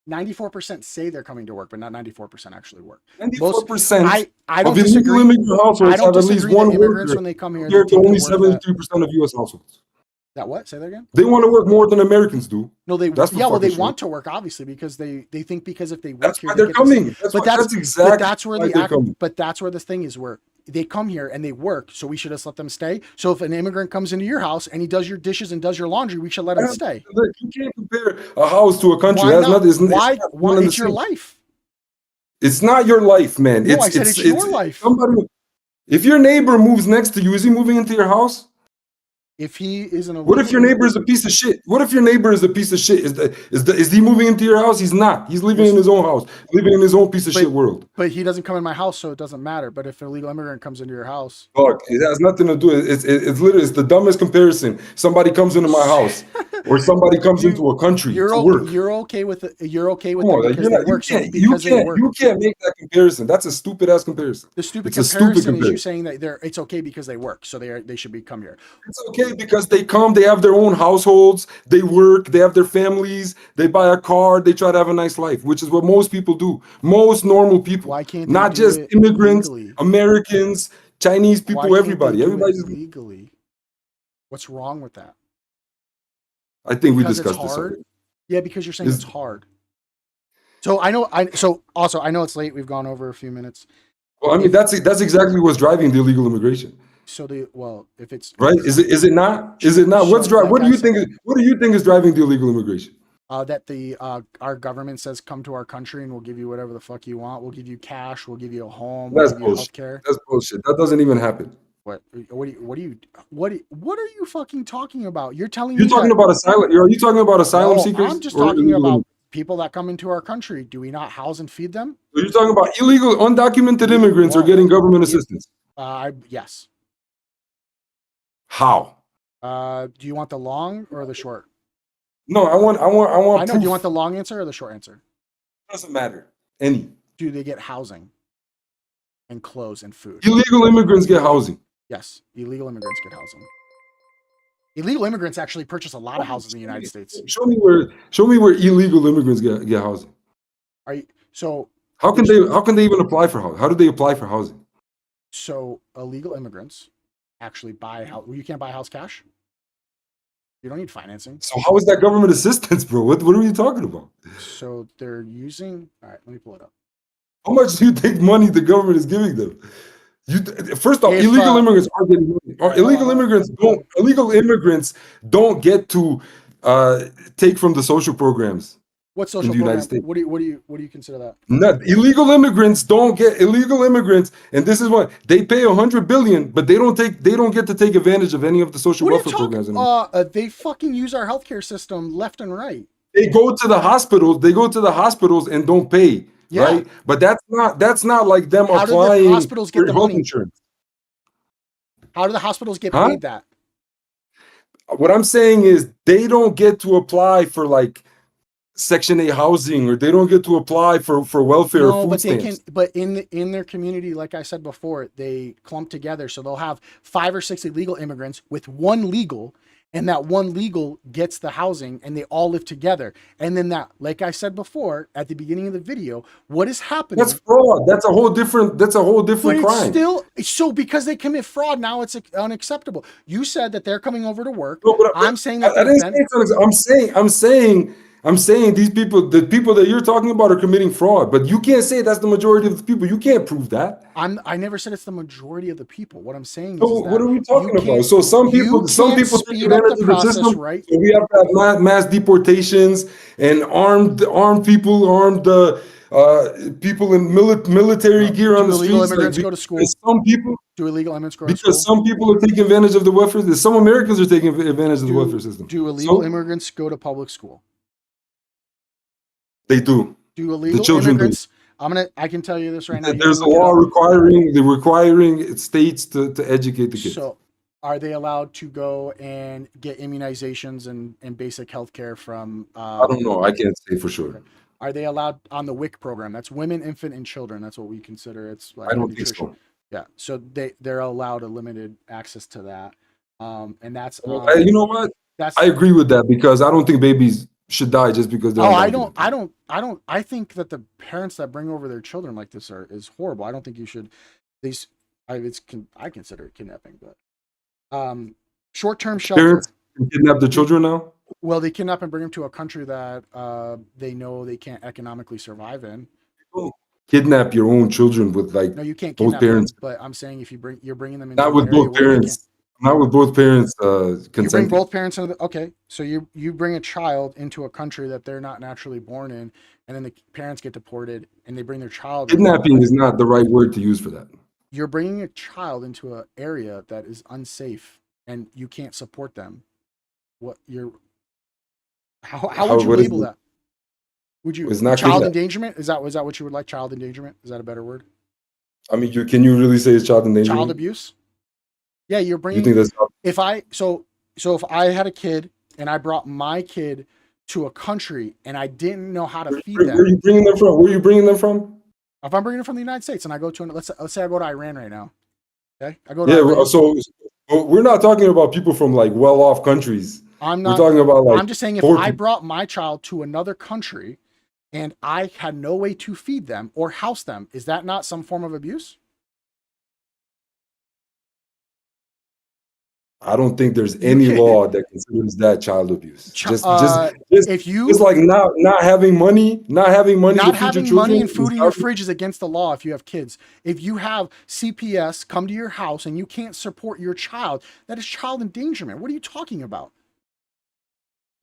94% say they're coming to work, but not 94% actually work. 94% I don't of illegal disagree. immigrant households have at least one immigrants worker, when they come here. compared to only 73% of U.S. households. That what? Say that again. They want to work more than Americans do. No, they That's yeah. Well, they want to work obviously because they think because if they work that's here, why they're coming. That's exactly where they're coming. But that's where the thing is where they come here and they work, so we should just let them stay. So if an immigrant comes into your house and he does your dishes and does your laundry, we should let him stay. Look, you can't compare a house to a country. Why That's not? Why? It's your life. It's not your life, man. No, I said it's your life. If your neighbor moves next to you, is he moving into your house? If he isn't a what if your neighbor is a piece of shit? What if your neighbor is a piece of shit? Is he moving into your house? He's not. He's living in his own house, living in his own piece of shit world. But he doesn't come in my house, so it doesn't matter. But if an illegal immigrant comes into your house, look, it has nothing to do. It's literally the dumbest comparison. Somebody comes into my house, or somebody comes into a country to work. You're okay with it. You're okay with it because they work. You can't make that comparison. That's a stupid ass comparison. The stupid comparison is you saying that it's okay because they work, so they should come here. It's okay because they come. They have their own households. They work. They have their families. They buy a car. They try to have a nice life, which is what most people do. Most normal people. Why can't not just immigrants, legally? Americans, Chinese people, everybody. Everybody's legally. What's wrong with that? I think we discussed this already. Yeah, because you're saying it's hard. So I know it's late. We've gone over a few minutes. Well, I mean that's exactly what's driving the illegal immigration. So if it's right, is it not? What's driving? What do you think? What do you think is driving the illegal immigration? That our government says come to our country and we'll give you whatever the fuck you want. We'll give you cash. We'll give you a home. That's we'll give bullshit. You healthcare. That's bullshit. That doesn't even happen. What are you fucking talking about? You're telling me you're talking about asylum. Are you talking about asylum seekers? I'm just talking about people that come into our country. Do we not house and feed them? So you're talking about illegal, undocumented immigrants are getting government assistance. Yes. How? Do you want the long or the short? No, I want. I know. Do you want the long answer or the short answer? Doesn't matter. Any. Do they get housing and clothes and food? Illegal immigrants get housing. Yes, illegal immigrants get housing. Illegal immigrants actually purchase a lot of houses in the United States. Show me where illegal immigrants get housing. How can they even apply for housing? How do they apply for housing? So illegal immigrants actually buy a house. You can't buy a house cash. You don't need financing. So how is that government assistance, bro? What are you talking about? So they're using. All right, let me pull it up. How much do you think money the government is giving them? First off, illegal immigrants are getting money. Or illegal immigrants don't get to take from the social programs. What social in the program? United States. What do you consider that? Illegal immigrants don't get and this is why they pay $100 billion, but they don't get to take advantage of any of the social welfare programs. They fucking use our healthcare system left and right. They go to the hospitals and don't pay. Yeah. Right, but that's not like them applying. How do the hospitals get the health money? Insurance? How do the hospitals get paid that? What I'm saying is they don't get to apply for like Section 8 housing, or they don't get to apply for welfare or food stamps. But in their community, like I said before, they clump together, so they'll have 5 or 6 illegal immigrants with one legal. And that one legal gets the housing and they all live together. And then that, like I said before, at the beginning of the video, what is happening? That's fraud. That's a whole different crime. So because they commit fraud, now it's unacceptable. You said that they're coming over to work. No, I'm saying that I'm saying I'm saying these people, the people that you're talking about, are committing fraud. But you can't say that's the majority of the people. You can't prove that. I never said it's the majority of the people. What I'm saying So is what that are we talking about? So you some can't people take speed up the advantage of the process, system. right? So we have to have mass deportations and armed people, people in military gear on Do the illegal streets, like immigrants go to because school? some people Do illegal immigrants go to because school? some people are taking advantage of the welfare. Some Americans are taking advantage of the welfare system. Do illegal So immigrants go to public school? they do. Do The illegal children do. immigrants? I can tell you this right now. You can There's a look it law up. requiring states to educate the kids. So, are they allowed to go and get immunizations and basic health care from? I don't know. I can't say for sure. Okay. Are they allowed on the WIC program? That's women, infant, and children. That's what we consider. It's like I don't think nutrition. so. Yeah. So they're allowed a limited access to that. And that's You know what? that's I agree with that because I don't think babies should die just because they're oh undocumented. I think that the parents that bring over their children like this is horrible. I don't think you should these I consider it kidnapping, but short-term shelter. Parents can kidnap their children now. Well, they kidnap and bring them to a country that they know they can't economically survive in. Don't kidnap your own children with like No, you can't both kidnap them, parents. but I'm saying if you're bringing them into Not an with area both where they can't. parents. Not with both parents You bring consenting. both parents into okay, so you bring a child into a country that they're not naturally born in, and then the parents get deported, and they bring their child in. Kidnapping is not the right word to use for that. You're bringing a child into an area that is unsafe, and you can't support them. What you're how would you What is label it? that? Would you It's not child kidnapping. endangerment? Is that what you would like? Child endangerment? Is that a better word? I mean, can you really say it's child Child endangerment? abuse? Yeah, you're You bringing. think that's If I if I had a kid and I brought my kid to a country and I didn't know how to feed where are them, you bringing them from? Where are you bringing them from? if I'm bringing them from the United States and I go to let's say I go to Iran right now, okay, I go to Yeah, Iran. so we're not talking about people from like well-off countries. I'm We're not. talking about like I'm just saying if poor I people. brought my child to another country and I had no way to feed them or house them, is that not some form of abuse? I don't think there's You any can't. law that considers that child abuse. If you Just like not having money to not feed your having money children. and food in your fridge is against the law if you have kids. If you have CPS come to your house and you can't support your child, that is child endangerment. What are you talking about?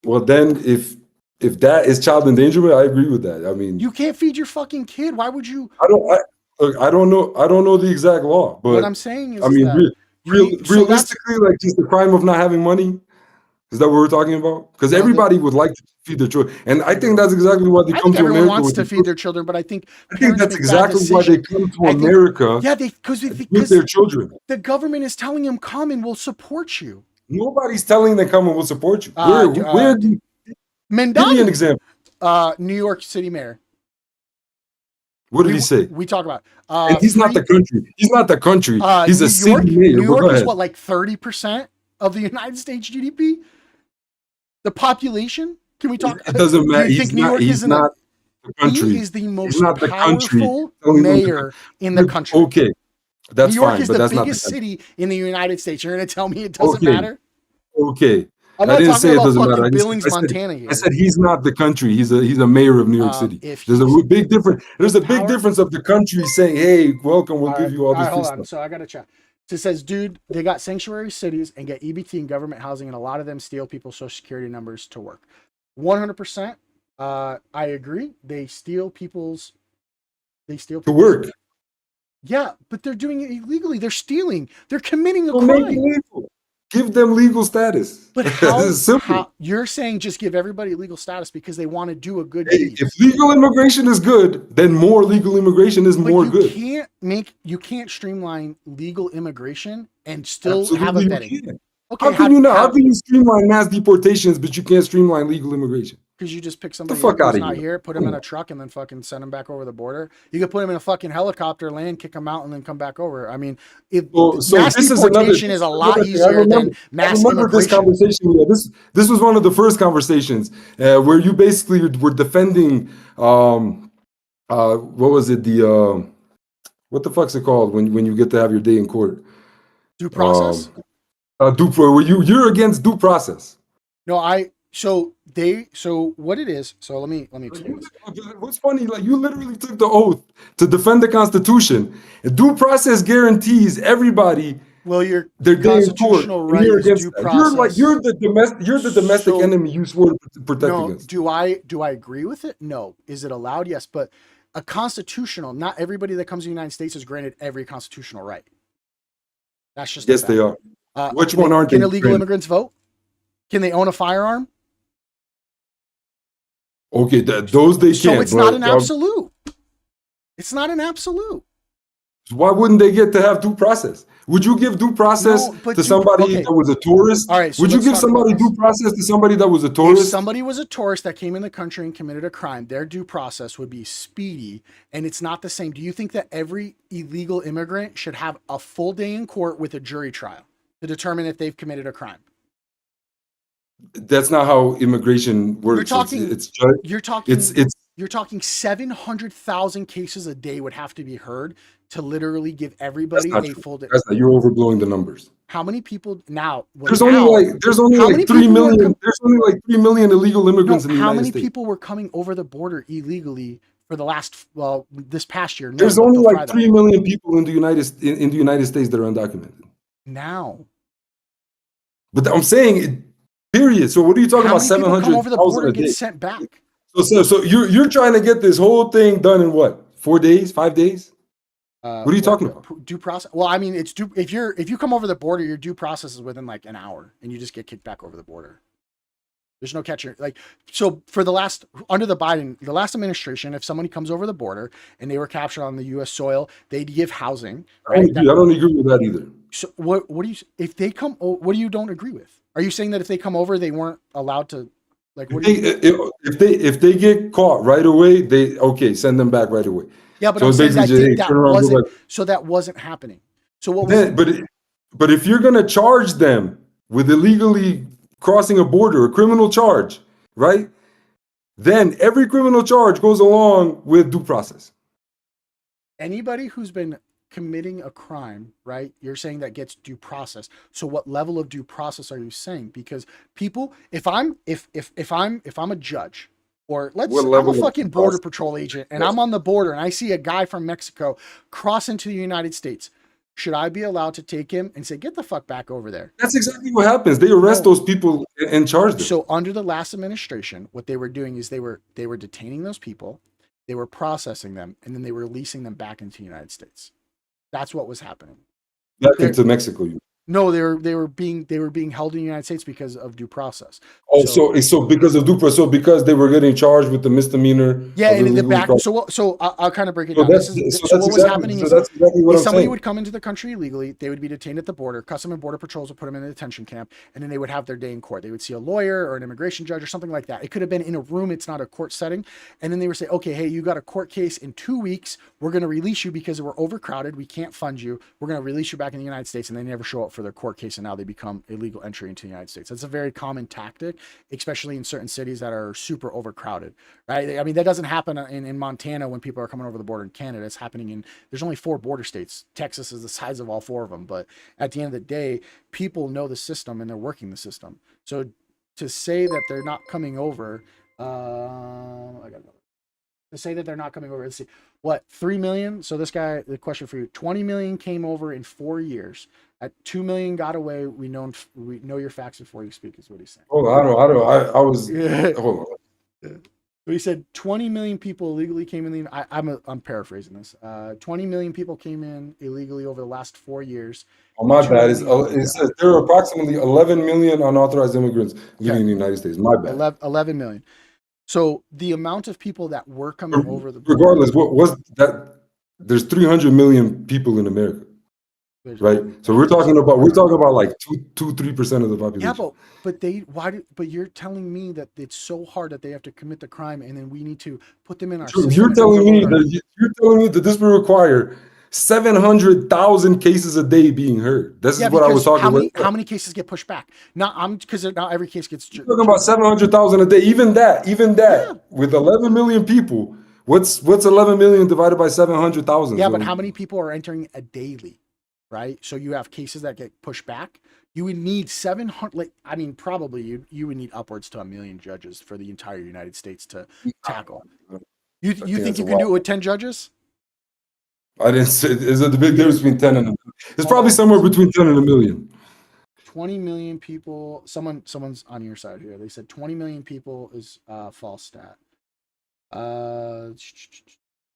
Well, then if that is child endangerment, I agree with that. I mean, You can't feed your fucking kid. Why would you? look, I don't know the exact law, What but I'm saying I is mean, that you need. So that's realistically, like just the crime of not having money. Is that what we're talking about? Because no. everybody would like to feed their children, and I think Everyone. that's exactly why they I come think to everyone America wants with to the feed their children, but I think I think parents that's make bad exactly why they decisions. come to I think, America yeah, with their children. the government is telling them come and we'll support you. Nobody's telling them come and we'll support you. Uh, Where give me an Mendon, example. New York City mayor. What did he say? We talk about And he's not the country. He's not the country. He's a city mayor. New But go York is ahead. what, like 30% of the United States GDP? The population? Can we talk? It doesn't matter. Do you think New York He's isn't not the country. he is the most He's not the country. powerful Telling them to mayor in the country. Okay, that's New York fine, is but the that's not the biggest country. city in the United States. You're going to tell me it doesn't Okay, matter? okay. I'm I not didn't talking say it about doesn't fucking matter. Billings, Montana here. I said he's not the country. He's a mayor of New York City. If There's he's a big difference. There's a big power- difference of the country saying, "Hey, welcome. We'll all give right, you all this free hold on. stuff." So I got to check. So it says, dude, they got sanctuary cities and get EBT and government housing, and a lot of them steal people's social security numbers to work. 100%. I agree. They steal people's. To work. Yeah, but they're doing it illegally. They're stealing. They're committing a So make it crime. legal. Give them legal status. But It's simple. how you're saying just give everybody legal status because they want to do a good Hey, deed. if legal immigration is good, then more legal immigration is But more you good. you can't streamline legal immigration and still have a Absolutely, vetting. you can. Okay, How can you not? How can you streamline mass deportations, but you can't streamline legal immigration? Because you just pick Get the somebody fuck up who's out of not here. here, put him in a truck, and then fucking send him back over the border. You could put him in a fucking helicopter, land, kick him out, and then come back over. I mean, So mass this is another. deportation is a lot easier than I mass remember this immigration. conversation. Yeah, this was one of the first conversations where you basically were defending. What was it? What the fuck's it called when you get to have your day in court? Due process? Where you're against due process. No, So what it is, so let me explain this. What's funny, like you literally took the oath to defend the Constitution. And due process guarantees everybody Well, your their day in court, constitutional and right you're is against due that. You're process. the domestic So enemy you swore to protect no, against. do I agree with it? No. Is it allowed? Yes, but a constitutional, not everybody that comes to the United States is granted every constitutional right. That's just a Yes, they fact. are. Which one aren't Can they? illegal immigrants vote? Can they own a firearm? Okay, those they So can't. it's not But an absolute. It's not an absolute. why wouldn't they get to have due process? Would you give due process No, but to somebody okay. that was a tourist? All right, so Would you let's give talk about somebody this. due process to somebody that was a If tourist? somebody was a tourist that came in the country and committed a crime, their due process would be speedy, and it's not the same. Do you think that every illegal immigrant should have a full day in court with a jury trial to determine if they've committed a crime? That's not how immigration You're works. talking, It's just you're it's talking, it's you're talking 700,000 cases a day would have to be heard to literally give that's everybody not a true. full day. That's not, you're overblowing the numbers. How many people now? Well, There's only now, like there's only how like many 3 people were million there's only like 3 million illegal immigrants no? in the How United many States. people were coming over the border illegally for the last this past year? No, There's but only they'll fry like them 3 million people in the United States that are undocumented. now. But I'm saying it, period. So what are you talking How about? many people come over the 700,000 border a and get day. sent back? So you're trying to get this whole thing done in what? 4 days, 5 days? What are you talking about? Due process? Well, I mean, it's due if you come over the border, your due process is within like an hour, and you just get kicked back over the border. There's no catching. Like, so for the under the last administration, if somebody comes over the border and they were captured on the U.S. soil, they'd give housing, right? I don't agree with that either. So what do you if they come? What do you don't agree with? Are you saying that if they come over, they weren't allowed to? Like, what do you? If they get caught right away, they okay, send them back right away. Yeah, but So I'm it's saying basically just hey, turn around, go back. that wasn't happening. So what was Then, but if you're gonna charge them with illegally crossing a border, a criminal charge, right? Then every criminal charge goes along with due process. anybody who's been committing a crime, right? You're saying that gets due process. So what level of due process are you saying? Because people, if I'm a judge, or I'm a fucking border patrol agent and I'm on the border and I see a guy from Mexico cross into the United States, should I be allowed to take him and say, get the fuck back over there? That's exactly what happens. They arrest those people and charge them. So under the last administration, what they were doing is they were detaining those people, they were processing them, and then they were releasing them back into the United States. That's what was happening. Back into Mexico. No, they were being held in the United States because of due process. Oh, so because of due process, so because they were getting charged with the misdemeanor. Yeah, and in the back. So I'll kind of break it down. So what was happening is that's exactly what if I'm somebody saying. would come into the country illegally, they would be detained at the border. Custom and Border Patrols would put them in a detention camp, and then they would have their day in court. They would see a lawyer or an immigration judge or something like that. It could have been in a room. It's not a court setting. And then they would say, okay, hey, you got a court case in 2 weeks. We're going to release you because we're overcrowded. We can't fund you. We're going to release you back in the United States. And they never show up for their court case, and now they become illegal entry into the United States. That's a very common tactic, especially in certain cities that are super overcrowded, right? I mean, that doesn't happen in Montana when people are coming over the border in Canada. It's happening there's only 4 border states. Texas is the size of all 4 of them. But at the end of the day, people know the system and they're working the system. So to say that they're not coming over, to say that they're not coming over, let's see, what, 3 million? So this guy, the question for you, 20 million came over in 4 years. At 2 million got away. We know your facts before you speak is what he's saying. Hold on, I was, hold on. He said 20 million people illegally came in. I'm paraphrasing this. 20 million people came in illegally over the last 4 years. Oh, my bad. It says there are approximately 11 million unauthorized immigrants living in the United States. My bad. 11 million. So the amount of people that were coming over the border, regardless, what was that? There's 300 million people in America, right? So we're talking about like 3% of the population. Yeah, but you're telling me that it's so hard that they have to commit the crime, and then we need to put them in our system. You're telling me that this will require 700,000 cases a day being heard. This is what I was talking about. How many cases get pushed back? Because not every case gets. You're talking about 700,000 a day. Even that, with 11 million people, what's 11 million divided by 700,000? Yeah, but how many people are entering a daily, right? So you have cases that get pushed back. You would need 700. Like, I mean, probably you would need upwards to 1 million judges for the entire United States to tackle. You I think think that's you a can do lot. it with 10 judges? I didn't say. Is it the big difference between 10 and a million? It's Hold probably on. somewhere between 10 and a million. 20 million people. Someone's on your side here. They said 20 million people is false stat. It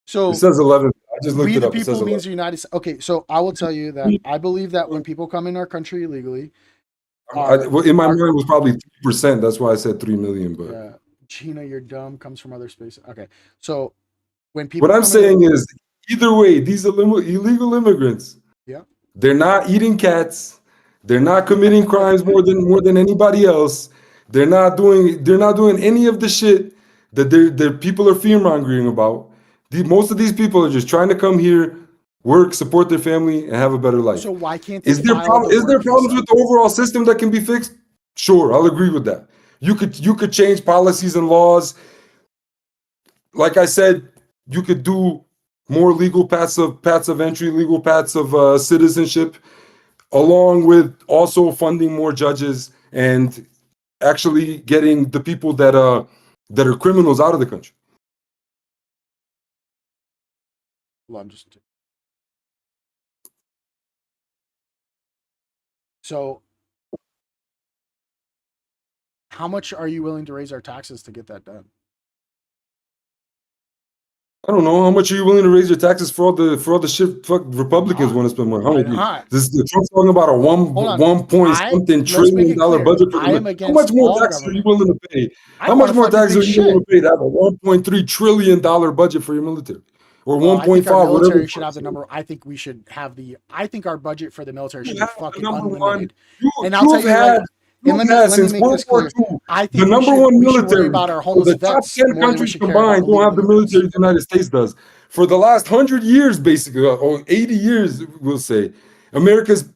So says 11. I just looked we it the up. It says people 11. means the United States. Okay, so I will tell you that I believe that when people come in our country illegally, Well, in my mind, it was probably 3%. That's why I said 3 million. But yeah, Gina, you're dumb, comes from other spaces. Okay, so when what people I'm come in, saying is, either way, these illegal immigrants, yeah, they're not eating cats. They're not committing crimes more than anybody else. They're not doing any of the shit that their people are fear mongering about. Most of these people are just trying to come here, work, support their family, and have a better life. so why can't they Is there file the is there work problems visa? with the overall system that can be fixed? Sure, I'll agree with that. You could change policies and laws. Like I said, you could do more legal paths of entry, legal paths of citizenship, along with also funding more judges and actually getting the people that are criminals out of the country. Well, I'm just so. How much are you willing to raise our taxes to get that done? I don't know how much are you willing to raise your taxes for all the shit fuck I'm Republicans not. want to spend money. How Why much? not? This Trump's talking about a Hold on. one point something Let's make trillion it dollar clear. budget for I am the. How much against more all taxes are you government. willing to pay? I How don't much want to more fucking taxes pay are you willing shit. to pay to have a 1.3 trillion dollar budget for your military, or Well, I think our 1.5, whatever? military should have the number. I think we should have the. I think our budget for the military You should be have the fucking number one. unlimited. And I'll tell You've you right. had And you've had let me since make World this War clear. II. I The think number one we should worry military about our of homeless the top vets 10 more than we countries should care about combined don't illegal have the immigrants. military the United States does. For the last 100 years, basically, or 80 years, we'll say, America's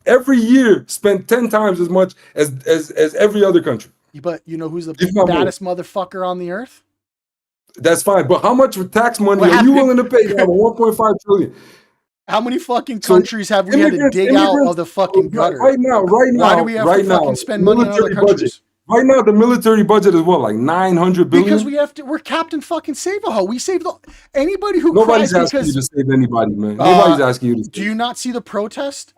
every year spent 10 times as much as every other country, But you know who's the if not more. baddest motherfucker on the earth? That's fine. But how much tax money What are you happened? willing to pay to have a 1.5 trillion? How many fucking So countries have we had to immigrants, dig out of immigrants, the fucking gutter? right now, Why do we have to fucking spend money on other military budget. countries? Right now, the military budget is what, like 900 Because we billion? have to. We're Captain fucking Save a Ho. We save the anybody who cries Nobody's asking you because. to save anybody, man. Nobody's asking you to Do save. you not see the protest?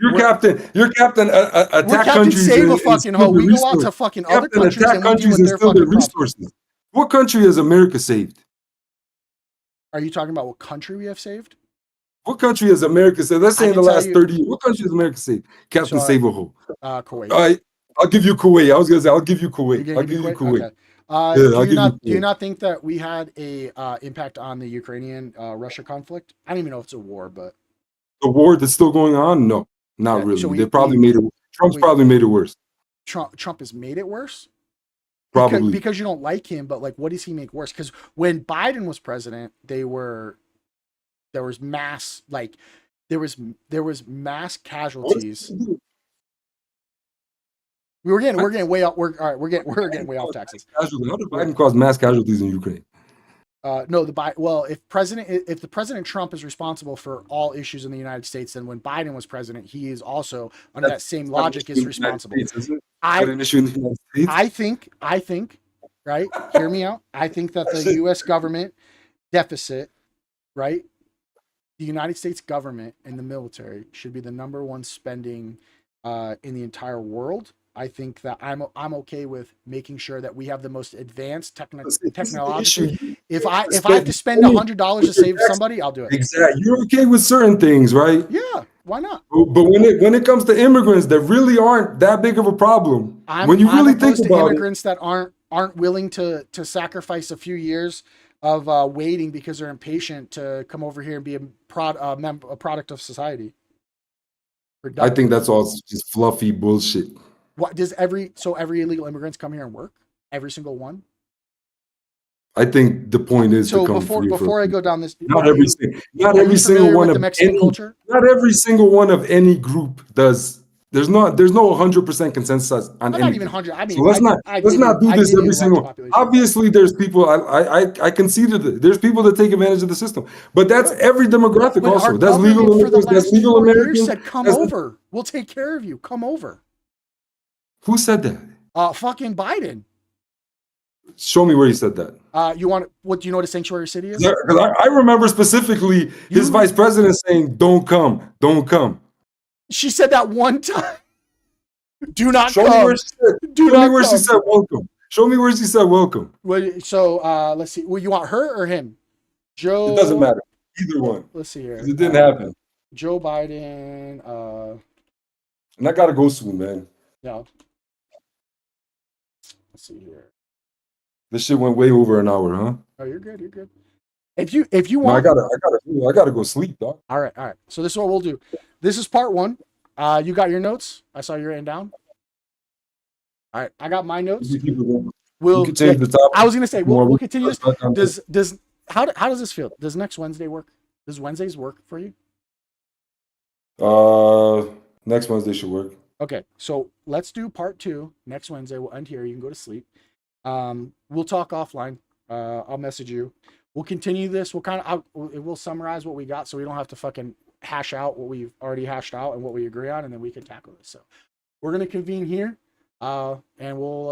Your We're, captain, your captain we're attack Captain countries Save a and fucking Ho. steal their We go out to resources. fucking other Captain countries attack and we deal countries with and their steal their fucking problems. resources. What country has America saved? Are you talking about what country we have saved? What country has America saved? Let's say I in the can tell last you. 30 years. What country has America saved? Captain So, Save a Ho. Kuwait. All right, I'll give you Kuwait. I was gonna say I'll give you You're Kuwait. gonna I'll give me give you Kuwait? Kuwait. Okay. Yeah, I'll give you Do you Kuwait. not think that we had a impact on the Ukrainian Russia conflict? I don't even know if it's a war, but The war that's still going on? No, not okay. really. So They probably made it. Trump's we probably made it worse. Trump has made it worse Probably. because you don't like him. But like, what does he make worse? Because when Biden was president, there was mass mass casualties. We're getting way off. We're getting way off taxes. How did Biden cause mass casualties in Ukraine? No, if the President Trump is responsible for all issues in the United States, then when Biden was president, he is also under that same logic is responsible. I think, right? Hear me out. I think that the U.S. government deficit, right? The United States government and the military should be the number one spending in the entire world. I think that I'm okay with making sure that we have the most advanced technology. If I have to spend $100 to save somebody, I'll do it. Exactly. You're okay with certain things, right? Yeah, why not? But when it comes to immigrants that really aren't that big of a problem, when you really think to about immigrants that aren't willing to sacrifice a few years of waiting because they're impatient to come over here and be a product of society. I think that's all just fluffy bullshit. What does every illegal immigrants come here and work? Every single one? I think the point is so to come before I go down this, not every single one of Mexican any culture. Not every single one of any group does. There's no 100% consensus on Not anything. even 100. I mean, so let's not do this every single. Obviously, there's people. I conceded that there's people that take advantage of the system, but that's every demographic also. That's legal immigrants. That's legal Americans. Said come over. We'll take care of you. Come over. Who said that? Fucking Biden. Show me where he said that. You want what? Do you know what a sanctuary city is? Because I remember specifically his vice president saying, "Don't come, don't come." She said that one time. Do not Show come. me where she said. Do Show me not where come. she said welcome. Show me where she said welcome. Well, so let's see. Well, you want her or him? Joe. It doesn't matter. Either one. Let's see here. 'Cause it didn't happen. Joe Biden. And I gotta go soon, man. No. Let's see here. This shit went way over an hour, huh? Oh, you're good. You're good. If you No, want, I gotta go sleep, dog. all right, all right. So this is what we'll do. This is part one. You got your notes. I saw you written down. All right, I got my notes. You keep it going. We'll You can change the topic. I was gonna say we'll continue this. Back on Does how does this feel? Does next Wednesday work? Does Wednesdays work for you? Next Wednesday should work. Okay, so let's do part two next Wednesday. We'll end here. You can go to sleep. We'll talk offline. I'll message you. We'll continue this. We'll summarize what we got, so we don't have to fucking hash out what we've already hashed out and what we agree on, and then we can tackle this. So we're gonna convene here, and we'll